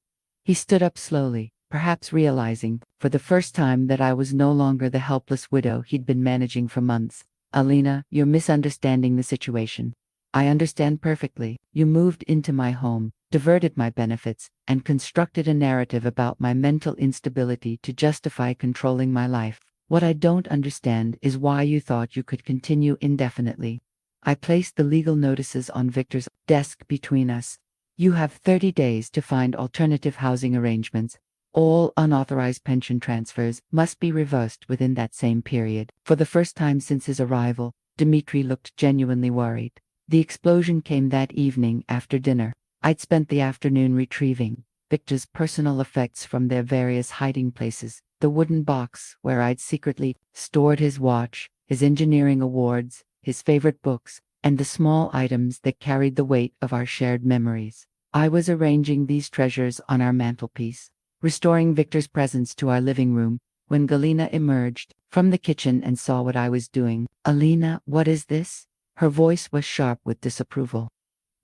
He stood up slowly, perhaps realizing, for the first time, that I was no longer the helpless widow he'd been managing for months. Elena, you're misunderstanding the situation. I understand perfectly. You moved into my home, diverted my benefits, and constructed a narrative about my mental instability to justify controlling my life. What I don't understand is why you thought you could continue indefinitely. I placed the legal notices on Viktor's desk between us. You have 30 days to find alternative housing arrangements. All unauthorized pension transfers must be reversed within that same period. For the first time since his arrival, Dmitri looked genuinely worried. The explosion came that evening after dinner. I'd spent the afternoon retrieving Victor's personal effects from their various hiding places, the wooden box where I'd secretly stored his watch, his engineering awards, his favorite books, and the small items that carried the weight of our shared memories. I was arranging these treasures on our mantelpiece, restoring Victor's presence to our living room, when Galina emerged from the kitchen and saw what I was doing. "Elena, what is this?" Her voice was sharp with disapproval.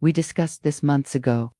"We discussed this months ago.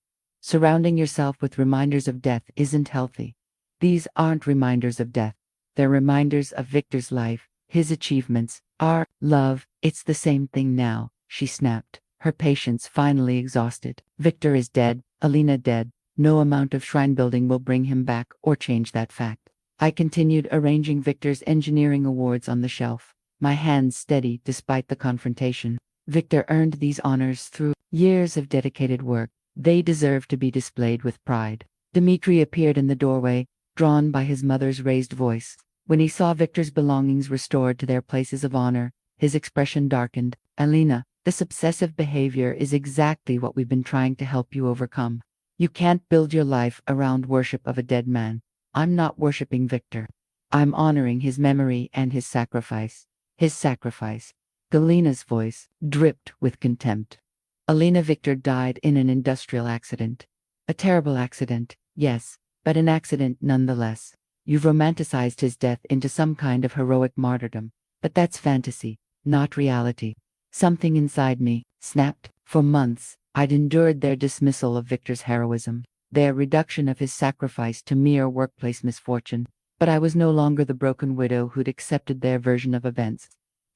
Surrounding yourself with reminders of death isn't healthy. These aren't reminders of death. They're reminders of Victor's life, his achievements, our love. It's the same thing now," she snapped, her patience finally exhausted. "Victor is dead, Elena dead. No amount of shrine building will bring him back or change that fact." I continued arranging Victor's engineering awards on the shelf, my hands steady despite the confrontation. Victor earned these honors through years of dedicated work. They deserve to be displayed with pride. Dmitri appeared in the doorway, drawn by his mother's raised voice. When he saw Victor's belongings restored to their places of honor, his expression darkened. "Elena, this obsessive behavior is exactly what we've been trying to help you overcome. You can't build your life around worship of a dead man. I'm not worshiping Victor. I'm honoring his memory and his sacrifice." His sacrifice. Galina's voice dripped with contempt. "Elena, Victor died in an industrial accident. A terrible accident, yes, but an accident nonetheless. You've romanticized his death into some kind of heroic martyrdom, but that's fantasy, not reality." Something inside me snapped. For months, I'd endured their dismissal of Victor's heroism, their reduction of his sacrifice to mere workplace misfortune, but I was no longer the broken widow who'd accepted their version of events.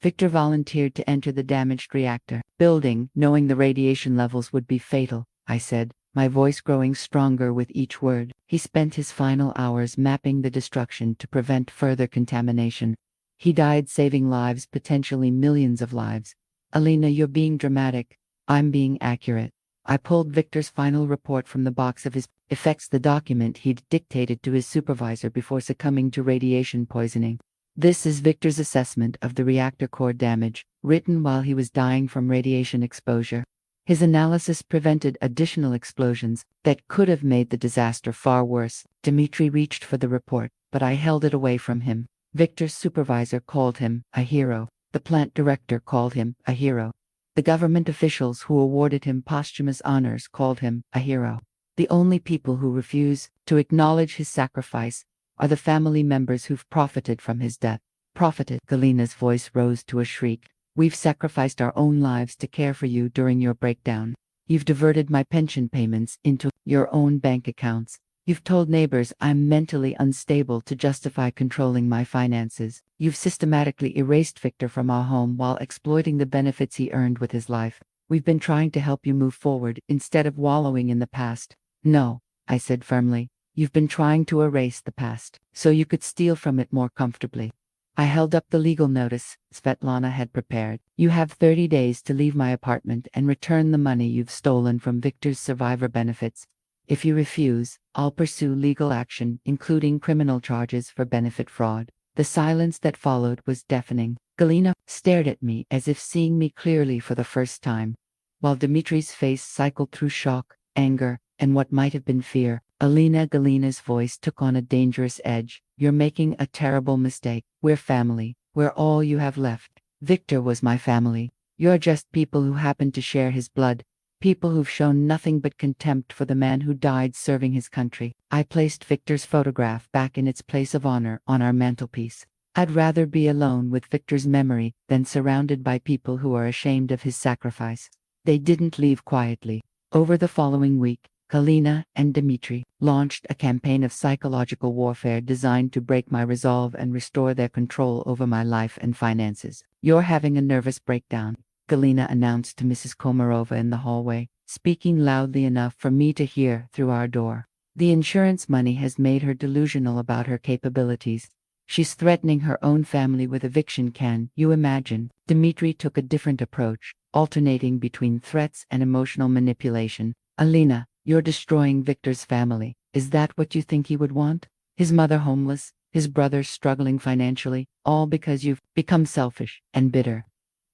Victor volunteered to enter the damaged reactor building, knowing the radiation levels would be fatal, I said, my voice growing stronger with each word. "He spent his final hours mapping the destruction to prevent further contamination. He died saving lives, potentially millions of lives." "Elena, you're being dramatic." "I'm being accurate." I pulled Victor's final report from the box of his effects, the document he'd dictated to his supervisor before succumbing to radiation poisoning. "This is Victor's assessment of the reactor core damage, written while he was dying from radiation exposure. His analysis prevented additional explosions that could have made the disaster far worse." Dmitri reached for the report, but I held it away from him. Victor's supervisor called him a hero. The plant director called him a hero. The government officials who awarded him posthumous honors called him a hero. The only people who refuse to acknowledge his sacrifice are the family members who've profited from his death. Profited? Galina's voice rose to a shriek. "We've sacrificed our own lives to care for you during your breakdown. You've diverted my pension payments into your own bank accounts. You've told neighbors I'm mentally unstable to justify controlling my finances. You've systematically erased Victor from our home while exploiting the benefits he earned with his life. We've been trying to help you move forward instead of wallowing in the past." "No," I said firmly. "You've been trying to erase the past so you could steal from it more comfortably." I held up the legal notice Svetlana had prepared. "You have 30 days to leave my apartment and return the money you've stolen from Victor's survivor benefits. If you refuse, I'll pursue legal action, including criminal charges for benefit fraud." The silence that followed was deafening. Galina stared at me as if seeing me clearly for the first time, while Dmitri's face cycled through shock, anger, and what might have been fear. "Elena," Galina's voice took on a dangerous edge, "you're making a terrible mistake. We're family. We're all you have left. Victor was my family. You're just people who happen to share his blood. People who've shown nothing but contempt for the man who died serving his country." I placed Victor's photograph back in its place of honor on our mantelpiece. I'd rather be alone with Victor's memory than surrounded by people who are ashamed of his sacrifice. They didn't leave quietly. Over the following week, Galina and Dmitri launched a campaign of psychological warfare designed to break my resolve and restore their control over my life and finances. "You're having a nervous breakdown," Galina announced to Mrs. Komarova in the hallway, speaking loudly enough for me to hear through our door. "The insurance money has made her delusional about her capabilities. She's threatening her own family with eviction. Can you imagine?" Dmitri took a different approach, alternating between threats and emotional manipulation. "Elena, you're destroying Victor's family. Is that what you think he would want? His mother homeless, his brothers struggling financially, all because you've become selfish and bitter."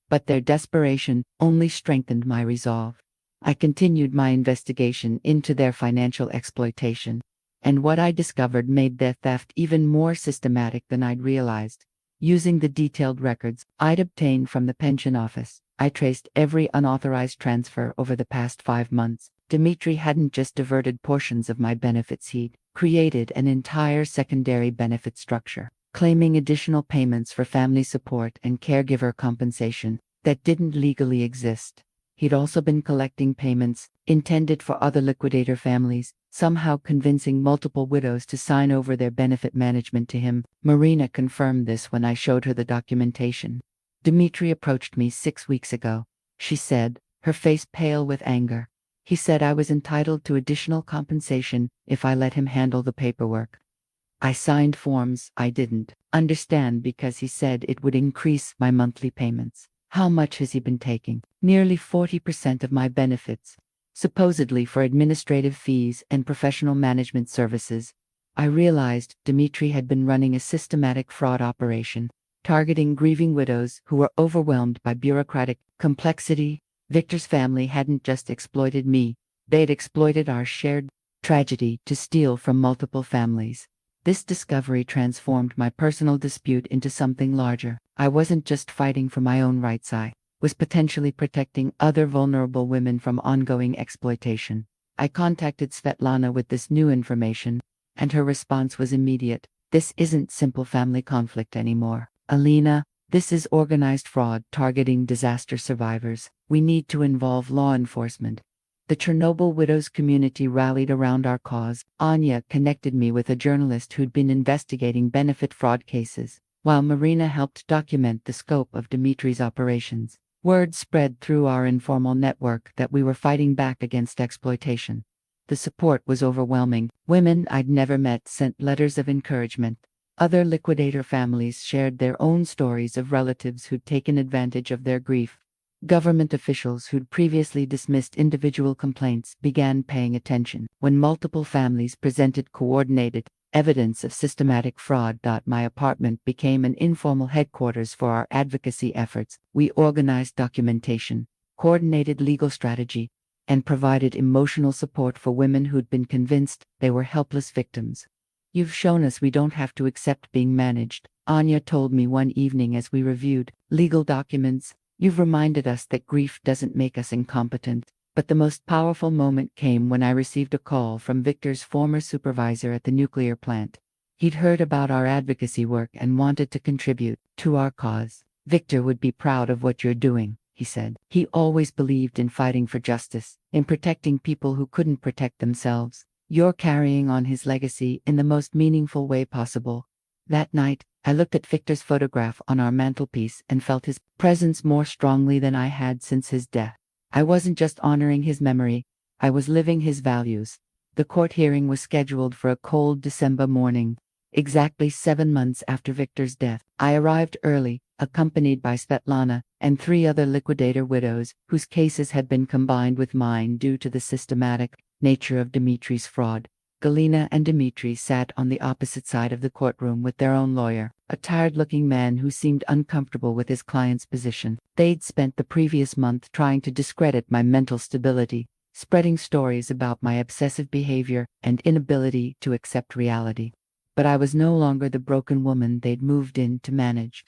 But their desperation only strengthened my resolve. I continued my investigation into their financial exploitation. And what I discovered made their theft even more systematic than I'd realized. Using the detailed records I'd obtained from the pension office, I traced every unauthorized transfer over the past 5 months. Dmitry hadn't just diverted portions of my benefits, he'd created an entire secondary benefit structure, claiming additional payments for family support and caregiver compensation that didn't legally exist. He'd also been collecting payments intended for other liquidator families, somehow convincing multiple widows to sign over their benefit management to him. Marina confirmed this when I showed her the documentation. Dmitry approached me 6 weeks ago, she said, her face pale with anger. He said I was entitled to additional compensation if I let him handle the paperwork. I signed forms I didn't understand because he said it would increase my monthly payments. How much has he been taking? Nearly 40% of my benefits, supposedly for administrative fees and professional management services. I realized Dmitry had been running a systematic fraud operation, targeting grieving widows who were overwhelmed by bureaucratic complexity. Viktor's family hadn't just exploited me, they'd exploited our shared tragedy to steal from multiple families. This discovery transformed my personal dispute into something larger. I wasn't just fighting for my own rights, I was potentially protecting other vulnerable women from ongoing exploitation. I contacted Svetlana with this new information, and her response was immediate. This isn't simple family conflict anymore, Elena. This is organized fraud targeting disaster survivors. We need to involve law enforcement. The Chernobyl widows community rallied around our cause. Anya connected me with a journalist who'd been investigating benefit fraud cases, while Marina helped document the scope of Dmitry's operations. Word spread through our informal network that we were fighting back against exploitation. The support was overwhelming. Women I'd never met sent letters of encouragement. Other liquidator families shared their own stories of relatives who'd taken advantage of their grief. Government officials who'd previously dismissed individual complaints began paying attention. When multiple families presented coordinated evidence of systematic fraud, my apartment became an informal headquarters for our advocacy efforts. We organized documentation, coordinated legal strategy, and provided emotional support for women who'd been convinced they were helpless victims. You've shown us we don't have to accept being managed, Anya told me one evening as we reviewed legal documents. You've reminded us that grief doesn't make us incompetent. But the most powerful moment came when I received a call from Viktor's former supervisor at the nuclear plant. He'd heard about our advocacy work and wanted to contribute to our cause. Viktor would be proud of what you're doing, he said. He always believed in fighting for justice, in protecting people who couldn't protect themselves. You're carrying on his legacy in the most meaningful way possible. That night, I looked at Viktor's photograph on our mantelpiece and felt his presence more strongly than I had since his death. I wasn't just honoring his memory, I was living his values. The court hearing was scheduled for a cold December morning, exactly 7 months after Viktor's death. I arrived early, accompanied by Svetlana and 3 other liquidator widows whose cases had been combined with mine due to the systematic nature of Dmitry's fraud. Galina and Dmitry sat on the opposite side of the courtroom with their own lawyer, a tired-looking man who seemed uncomfortable with his client's position. They'd spent the previous month trying to discredit my mental stability, spreading stories about my obsessive behavior and inability to accept reality. But I was no longer the broken woman they'd moved in to manage.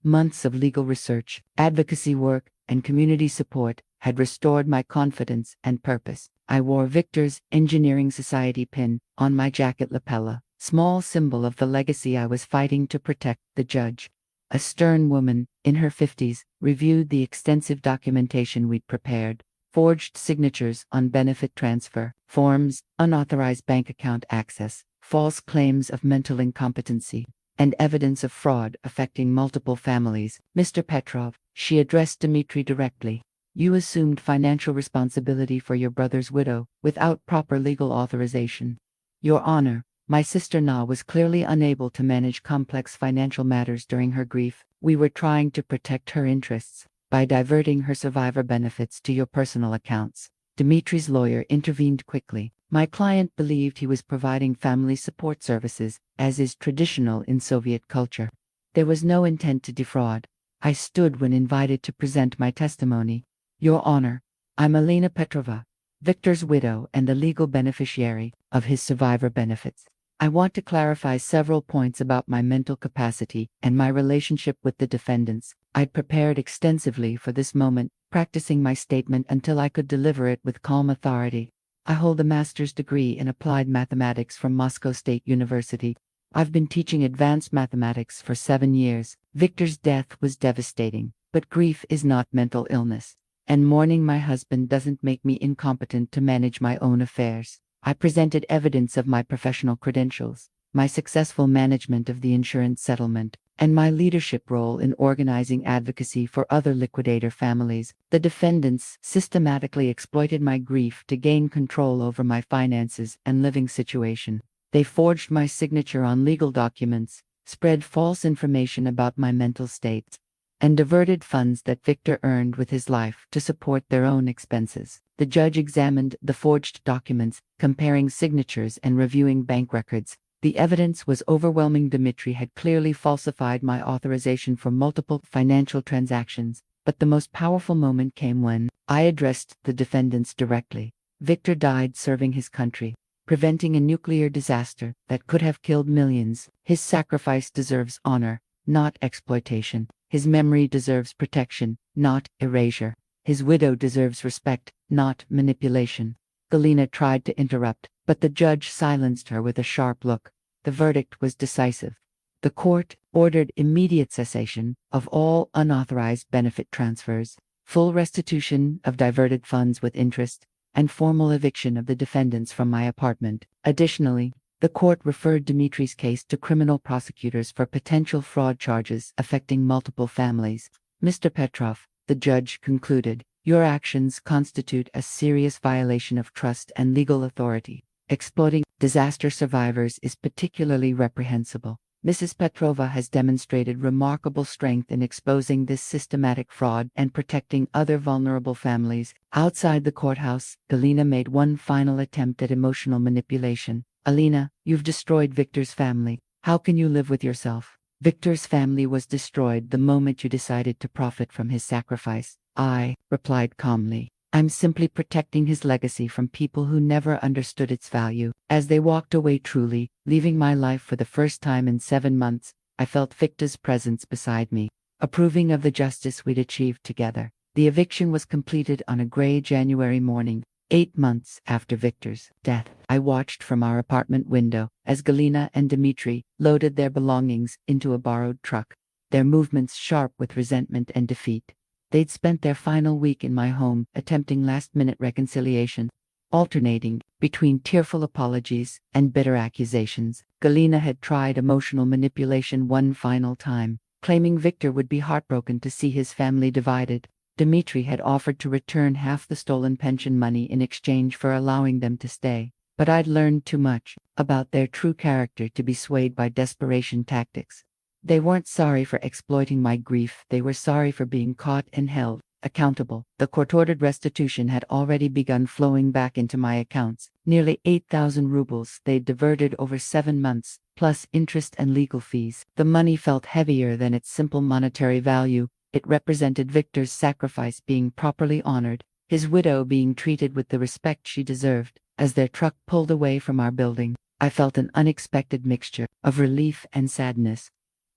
Months of legal research, advocacy work, and community support had restored my confidence and purpose. I wore Viktor's Engineering Society pin on my jacket lapel, small symbol of the legacy I was fighting to protect. The judge, a stern woman in her 50s, reviewed the extensive documentation we'd prepared: forged signatures on benefit transfer forms, unauthorized bank account access, false claims of mental incompetency, and evidence of fraud affecting multiple families. Mr. Petrov, she addressed Dmitry directly. You assumed financial responsibility for your brother's widow without proper legal authorization. Your Honor, my sister Na was clearly unable to manage complex financial matters during her grief. We were trying to protect her interests by diverting her survivor benefits to your personal accounts. Dmitry's lawyer intervened quickly. My client believed he was providing family support services, as is traditional in Soviet culture. There was no intent to defraud. I stood when invited to present my testimony. Your Honor, I'm Elena Petrova, Viktor's widow and the legal beneficiary of his survivor benefits. I want to clarify several points about my mental capacity and my relationship with the defendants. I'd prepared extensively for this moment, practicing my statement until I could deliver it with calm authority. I hold a master's degree in applied mathematics from Moscow State University. I've been teaching advanced mathematics for 7 years. Viktor's death was devastating, but grief is not mental illness. And mourning my husband doesn't make me incompetent to manage my own affairs. I presented evidence of my professional credentials, my successful management of the insurance settlement, and my leadership role in organizing advocacy for other liquidator families. The defendants systematically exploited my grief to gain control over my finances and living situation. They forged my signature on legal documents, spread false information about my mental state, and diverted funds that Viktor earned with his life to support their own expenses. The judge examined the forged documents, comparing signatures and reviewing bank records. The evidence was overwhelming. Dmitry had clearly falsified my authorization for multiple financial transactions, but the most powerful moment came when I addressed the defendants directly. Viktor died serving his country, preventing a nuclear disaster that could have killed millions. His sacrifice deserves honor, not exploitation. His memory deserves protection, not erasure. His widow deserves respect, not manipulation. Elena tried to interrupt, but the judge silenced her with a sharp look. The verdict was decisive. The court ordered immediate cessation of all unauthorized benefit transfers, full restitution of diverted funds with interest, and formal eviction of the defendants from my apartment. Additionally, the court referred Dmitry's case to criminal prosecutors for potential fraud charges affecting multiple families. Mr. Petrov, the judge concluded, your actions constitute a serious violation of trust and legal authority. Exploiting disaster survivors is particularly reprehensible. Mrs. Petrova has demonstrated remarkable strength in exposing this systematic fraud and protecting other vulnerable families. Outside the courthouse, Elena made one final attempt at emotional manipulation. Elena, you've destroyed Viktor's family. How can you live with yourself? Viktor's family was destroyed the moment you decided to profit from his sacrifice. I replied calmly. I'm simply protecting his legacy from people who never understood its value. As they walked away truly, leaving my life for the first time in 7 months, I felt Viktor's presence beside me, approving of the justice we'd achieved together. The eviction was completed on a gray January morning, 8 months after Viktor's death. I watched from our apartment window as Galina and Dmitry loaded their belongings into a borrowed truck, their movements sharp with resentment and defeat. They'd spent their final week in my home attempting last-minute reconciliation, alternating between tearful apologies and bitter accusations. Galina had tried emotional manipulation one final time, claiming Viktor would be heartbroken to see his family divided. Dmitry had offered to return half the stolen pension money in exchange for allowing them to stay. But I'd learned too much about their true character to be swayed by desperation tactics. They weren't sorry for exploiting my grief, they were sorry for being caught and held accountable. The court-ordered restitution had already begun flowing back into my accounts. Nearly 8,000 rubles they'd diverted over 7 months, plus interest and legal fees. The money felt heavier than its simple monetary value. It represented Viktor's sacrifice being properly honored, his widow being treated with the respect she deserved. As their truck pulled away from our building, I felt an unexpected mixture of relief and sadness.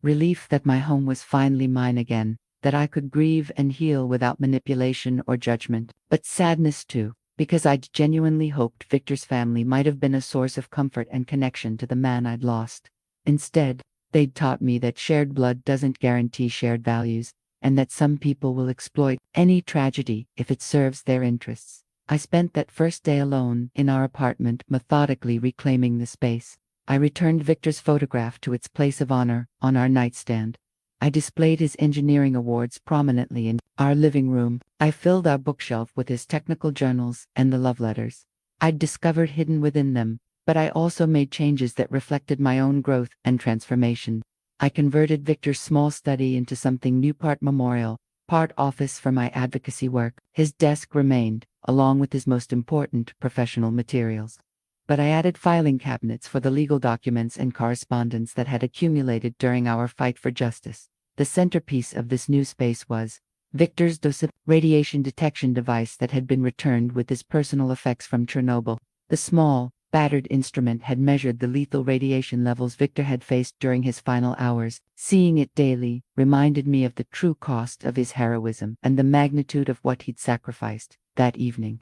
Relief that my home was finally mine again, that I could grieve and heal without manipulation or judgment. But sadness too, because I'd genuinely hoped Viktor's family might have been a source of comfort and connection to the man I'd lost. Instead, they'd taught me that shared blood doesn't guarantee shared values, and that some people will exploit any tragedy if it serves their interests. I spent that first day alone in our apartment, methodically reclaiming the space. I returned Viktor's photograph to its place of honor on our nightstand. I displayed his engineering awards prominently in our living room. I filled our bookshelf with his technical journals and the love letters I'd discovered hidden within them, but I also made changes that reflected my own growth and transformation. I converted Viktor's small study into something new, part memorial, part office for my advocacy work. His desk remained, along with his most important professional materials. But I added filing cabinets for the legal documents and correspondence that had accumulated during our fight for justice. The centerpiece of this new space was Victor's radiation detection device that had been returned with his personal effects from Chernobyl. The small, battered instrument had measured the lethal radiation levels Victor had faced during his final hours. Seeing it daily reminded me of the true cost of his heroism and the magnitude of what he'd sacrificed. That evening,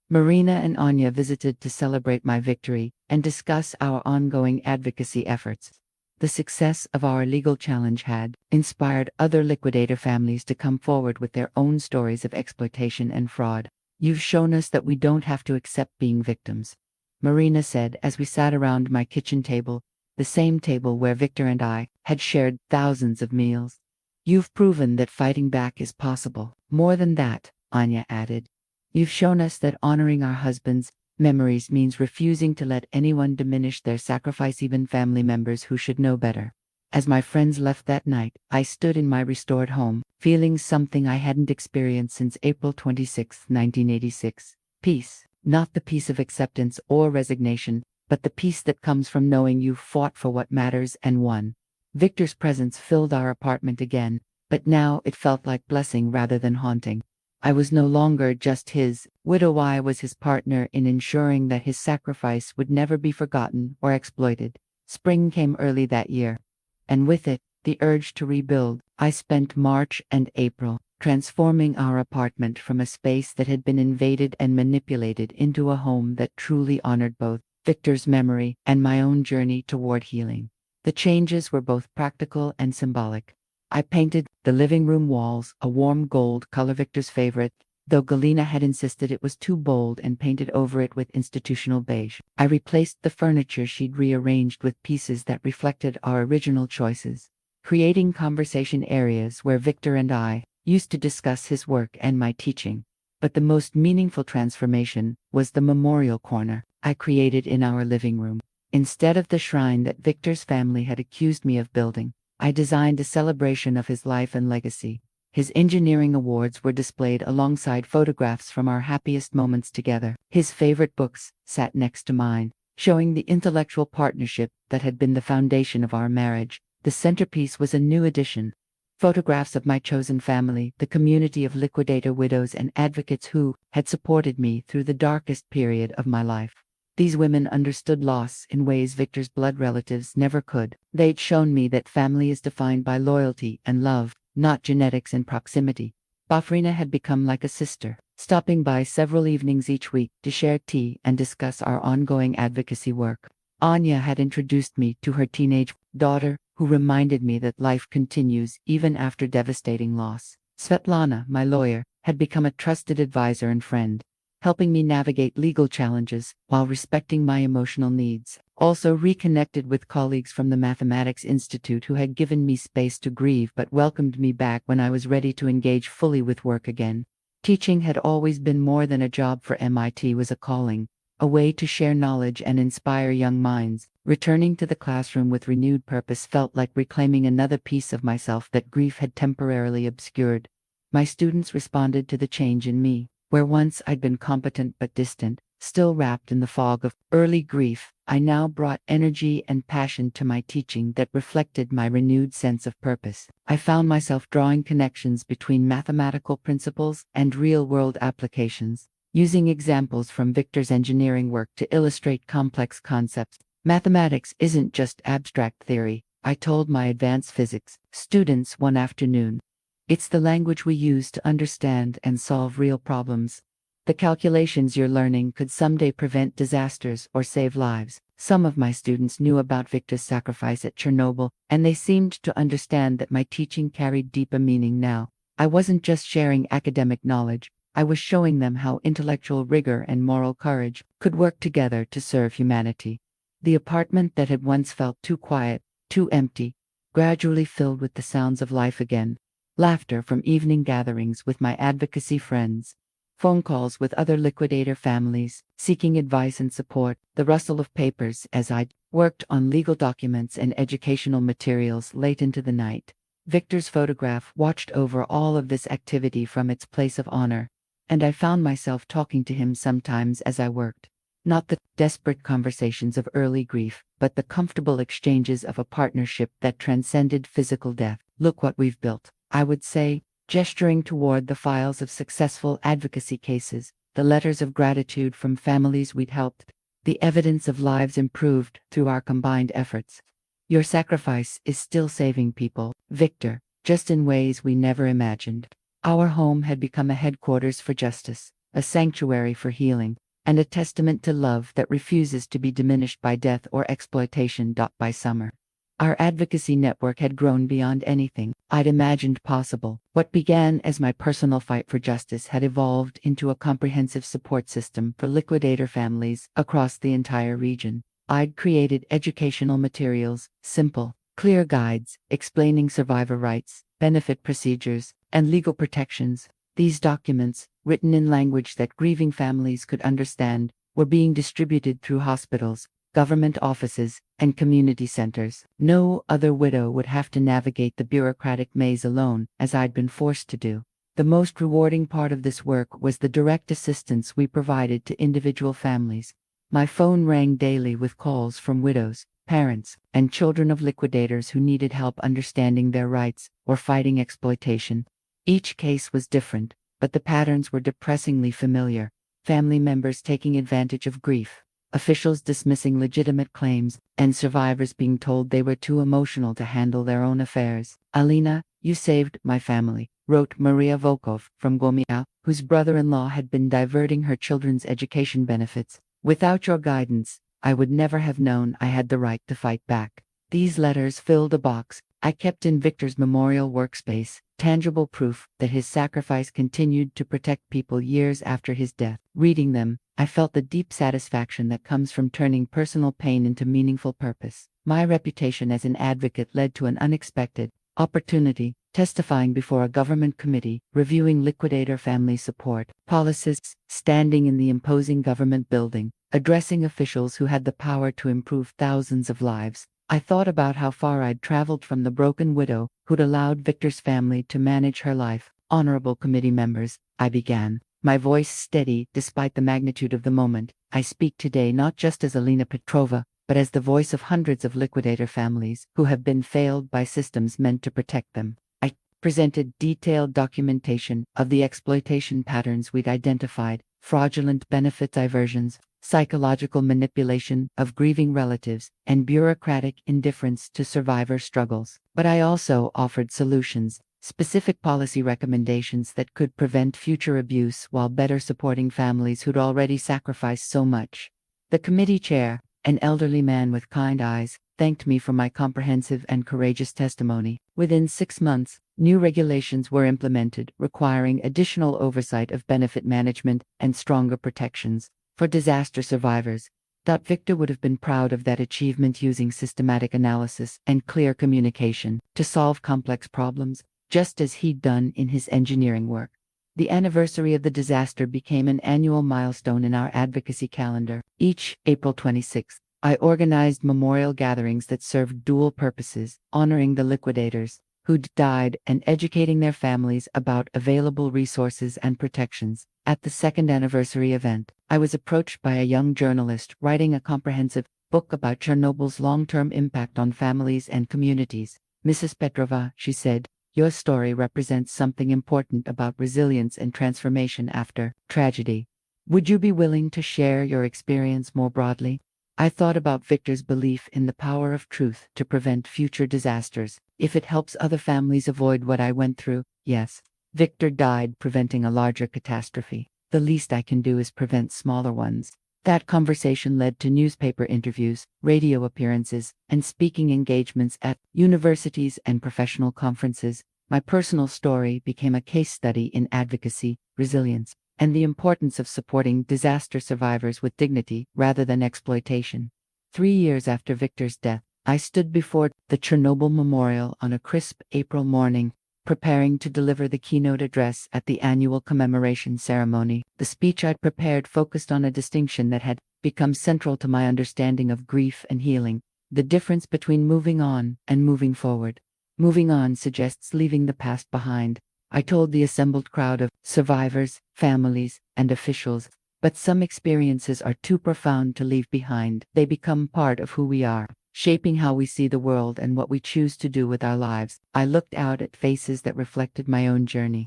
Marina and Anya visited to celebrate my victory and discuss our ongoing advocacy efforts. The success of our legal challenge had inspired other liquidator families to come forward with their own stories of exploitation and fraud. "You've shown us that we don't have to accept being victims," Marina said as we sat around my kitchen table, the same table where Victor and I had shared thousands of meals. "You've proven that fighting back is possible. More than that," Anya added, "you've shown us that honoring our husbands' memories means refusing to let anyone diminish their sacrifice, even family members who should know better." As my friends left that night, I stood in my restored home, feeling something I hadn't experienced since April 26, 1986. Peace. Not the peace of acceptance or resignation, but the peace that comes from knowing you've fought for what matters and won. Victor's presence filled our apartment again, but now it felt like blessing rather than haunting. I was no longer just his widow, I was his partner in ensuring that his sacrifice would never be forgotten or exploited. Spring came early that year, and with it, the urge to rebuild. I spent March and April transforming our apartment from a space that had been invaded and manipulated into a home that truly honored both Victor's memory and my own journey toward healing. The changes were both practical and symbolic. I painted the living room walls a warm gold color, Victor's favorite, though Galina had insisted it was too bold, and painted over it with institutional beige. I replaced the furniture she'd rearranged with pieces that reflected our original choices, creating conversation areas where Victor and I used to discuss his work and my teaching. But the most meaningful transformation was the memorial corner I created in our living room. Instead of the shrine that Victor's family had accused me of building, I designed a celebration of his life and legacy. His engineering awards were displayed alongside photographs from our happiest moments together. His favorite books sat next to mine, showing the intellectual partnership that had been the foundation of our marriage. The centerpiece was a new addition: photographs of my chosen family, the community of liquidator widows and advocates who had supported me through the darkest period of my life. These women understood loss in ways Victor's blood relatives never could. They'd shown me that family is defined by loyalty and love, not genetics and proximity. Bafrina had become like a sister, stopping by several evenings each week to share tea and discuss our ongoing advocacy work. Anya had introduced me to her teenage daughter, who reminded me that life continues even after devastating loss. Svetlana, my lawyer, had become a trusted advisor and friend, helping me navigate legal challenges while respecting my emotional needs. Also reconnected with colleagues from the Mathematics Institute who had given me space to grieve but welcomed me back when I was ready to engage fully with work again. Teaching had always been more than a job for MIT, was a calling, a way to share knowledge and inspire young minds. Returning to the classroom with renewed purpose felt like reclaiming another piece of myself that grief had temporarily obscured. My students responded to the change in me. Where once I'd been competent but distant, still wrapped in the fog of early grief, I now brought energy and passion to my teaching that reflected my renewed sense of purpose. I found myself drawing connections between mathematical principles and real-world applications, using examples from Victor's engineering work to illustrate complex concepts. Mathematics isn't just abstract theory, I told my advanced physics students one afternoon. It's the language we use to understand and solve real problems. The calculations you're learning could someday prevent disasters or save lives. Some of my students knew about Viktor's sacrifice at Chernobyl, and they seemed to understand that my teaching carried deeper meaning now. I wasn't just sharing academic knowledge, I was showing them how intellectual rigor and moral courage could work together to serve humanity. The apartment that had once felt too quiet, too empty, gradually filled with the sounds of life again. Laughter from evening gatherings with my advocacy friends, phone calls with other liquidator families, seeking advice and support, the rustle of papers as I worked on legal documents and educational materials late into the night. Victor's photograph watched over all of this activity from its place of honor, and I found myself talking to him sometimes as I worked. Not the desperate conversations of early grief, but the comfortable exchanges of a partnership that transcended physical death. "Look what we've built," I would say, gesturing toward the files of successful advocacy cases, the letters of gratitude from families we'd helped, the evidence of lives improved through our combined efforts. Your sacrifice is still saving people, Victor, just in ways we never imagined. Our home had become a headquarters for justice, a sanctuary for healing, and a testament to love that refuses to be diminished by death or exploitation. By summer, our advocacy network had grown beyond anything I'd imagined possible. What began as my personal fight for justice had evolved into a comprehensive support system for liquidator families across the entire region. I'd created educational materials, simple, clear guides explaining survivor rights, benefit procedures, and legal protections. These documents, written in language that grieving families could understand, were being distributed through hospitals, government offices, and community centers. No other widow would have to navigate the bureaucratic maze alone, as I'd been forced to do. The most rewarding part of this work was the direct assistance we provided to individual families. My phone rang daily with calls from widows, parents, and children of liquidators who needed help understanding their rights or fighting exploitation. Each case was different, but the patterns were depressingly familiar. Family members taking advantage of grief, officials dismissing legitimate claims, and survivors being told they were too emotional to handle their own affairs. "Elena, you saved my family," wrote Maria Volkov from Gomia, whose brother-in-law had been diverting her children's education benefits. "Without your guidance, I would never have known I had the right to fight back." These letters filled a box I kept in Victor's memorial workspace, tangible proof that his sacrifice continued to protect people years after his death. Reading them, I felt the deep satisfaction that comes from turning personal pain into meaningful purpose. My reputation as an advocate led to an unexpected opportunity, testifying before a government committee, reviewing liquidator family support policies, standing in the imposing government building, addressing officials who had the power to improve thousands of lives. I thought about how far I'd traveled from the broken widow who'd allowed Victor's family to manage her life. "Honorable committee members," I began, my voice steady despite the magnitude of the moment. "I speak today not just as Elena Petrova, but as the voice of hundreds of liquidator families who have been failed by systems meant to protect them." I presented detailed documentation of the exploitation patterns we'd identified, fraudulent benefit diversions, psychological manipulation of grieving relatives, and bureaucratic indifference to survivor struggles. But I also offered solutions, specific policy recommendations that could prevent future abuse while better supporting families who'd already sacrificed so much. The committee chair, an elderly man with kind eyes, thanked me for my comprehensive and courageous testimony. Within 6 months, new regulations were implemented, requiring additional oversight of benefit management and stronger protections for disaster survivors. Victor would have been proud of that achievement, using systematic analysis and clear communication to solve complex problems, just as he'd done in his engineering work. The anniversary of the disaster became an annual milestone in our advocacy calendar. Each April 26th, I organized memorial gatherings that served dual purposes, honoring the liquidators who'd died and educating their families about available resources and protections. At the second anniversary event, I was approached by a young journalist writing a comprehensive book about Chernobyl's long-term impact on families and communities. "Mrs. Petrova," she said, "your story represents something important about resilience and transformation after tragedy. Would you be willing to share your experience more broadly?" I thought about Victor's belief in the power of truth to prevent future disasters. If it helps other families avoid what I went through, yes. Victor died preventing a larger catastrophe. The least I can do is prevent smaller ones. That conversation led to newspaper interviews, radio appearances, and speaking engagements at universities and professional conferences. My personal story became a case study in advocacy, resilience, and the importance of supporting disaster survivors with dignity rather than exploitation. 3 years after Victor's death, I stood before the Chernobyl Memorial on a crisp April morning, preparing to deliver the keynote address at the annual commemoration ceremony. The speech I'd prepared focused on a distinction that had become central to my understanding of grief and healing: the difference between moving on and moving forward. Moving on suggests leaving the past behind, I told the assembled crowd of survivors, families, and officials, but some experiences are too profound to leave behind. They become part of who we are, shaping how we see the world and what we choose to do with our lives. I looked out at faces that reflected my own journey.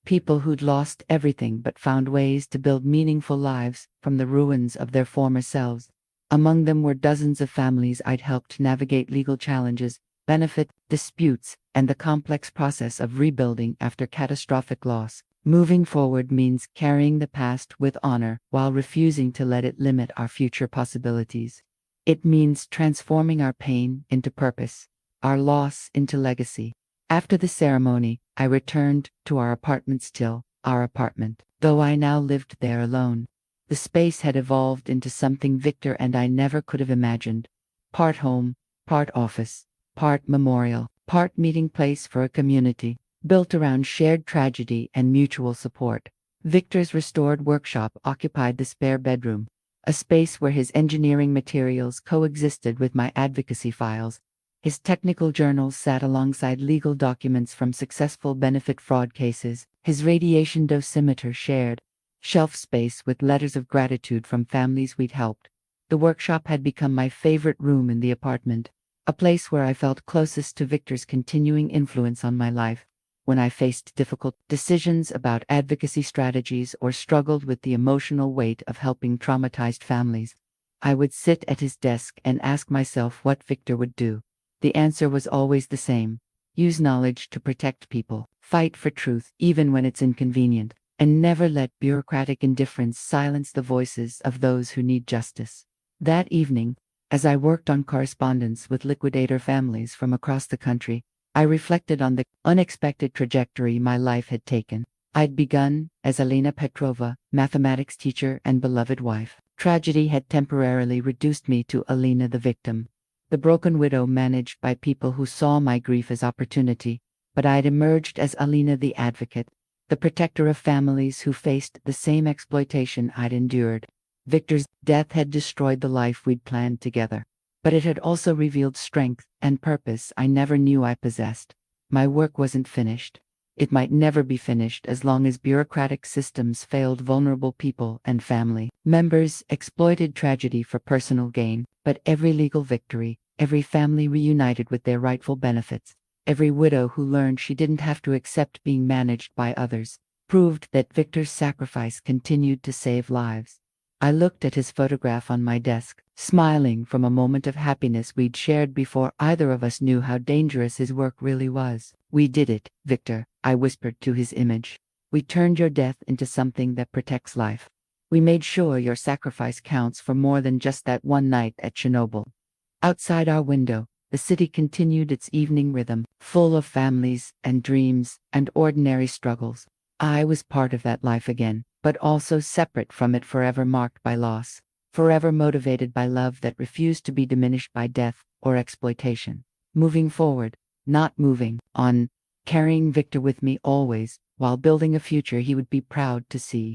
People who'd lost everything but found ways to build meaningful lives from the ruins of their former selves. Among them were dozens of families I'd helped navigate legal challenges, benefit disputes, and the complex process of rebuilding after catastrophic loss. Moving forward means carrying the past with honor while refusing to let it limit our future possibilities. It means transforming our pain into purpose, our loss into legacy. After the ceremony, I returned to our apartment, still our apartment, though I now lived there alone. The space had evolved into something Victor and I never could have imagined. Part home, part office, part memorial, part meeting place for a community, built around shared tragedy and mutual support. Victor's restored workshop occupied the spare bedroom, a space where his engineering materials coexisted with my advocacy files. His technical journals sat alongside legal documents from successful benefit fraud cases. His radiation dosimeter shared shelf space with letters of gratitude from families we'd helped. The workshop had become my favorite room in the apartment, a place where I felt closest to Victor's continuing influence on my life. When I faced difficult decisions about advocacy strategies or struggled with the emotional weight of helping traumatized families, I would sit at his desk and ask myself what Victor would do. The answer was always the same: use knowledge to protect people, fight for truth even when it's inconvenient, and never let bureaucratic indifference silence the voices of those who need justice. That evening, as I worked on correspondence with liquidator families from across the country, I reflected on the unexpected trajectory my life had taken. I'd begun as Elena Petrova, mathematics teacher and beloved wife. Tragedy had temporarily reduced me to Elena the victim, the broken widow managed by people who saw my grief as opportunity, but I'd emerged as Elena the advocate, the protector of families who faced the same exploitation I'd endured. Victor's death had destroyed the life we'd planned together, but it had also revealed strength and purpose I never knew I possessed. My work wasn't finished. It might never be finished as long as bureaucratic systems failed vulnerable people and family members, exploited tragedy for personal gain. But every legal victory, every family reunited with their rightful benefits, every widow who learned she didn't have to accept being managed by others, proved that Victor's sacrifice continued to save lives. I looked at his photograph on my desk, smiling from a moment of happiness we'd shared before either of us knew how dangerous his work really was. "We did it, Victor," I whispered to his image. "We turned your death into something that protects life. We made sure your sacrifice counts for more than just that one night at Chernobyl." Outside our window, the city continued its evening rhythm, full of families and dreams and ordinary struggles. I was part of that life again, but also separate from it, forever marked by loss, forever motivated by love that refused to be diminished by death or exploitation. Moving forward, not moving on, carrying Victor with me always, while building a future he would be proud to see.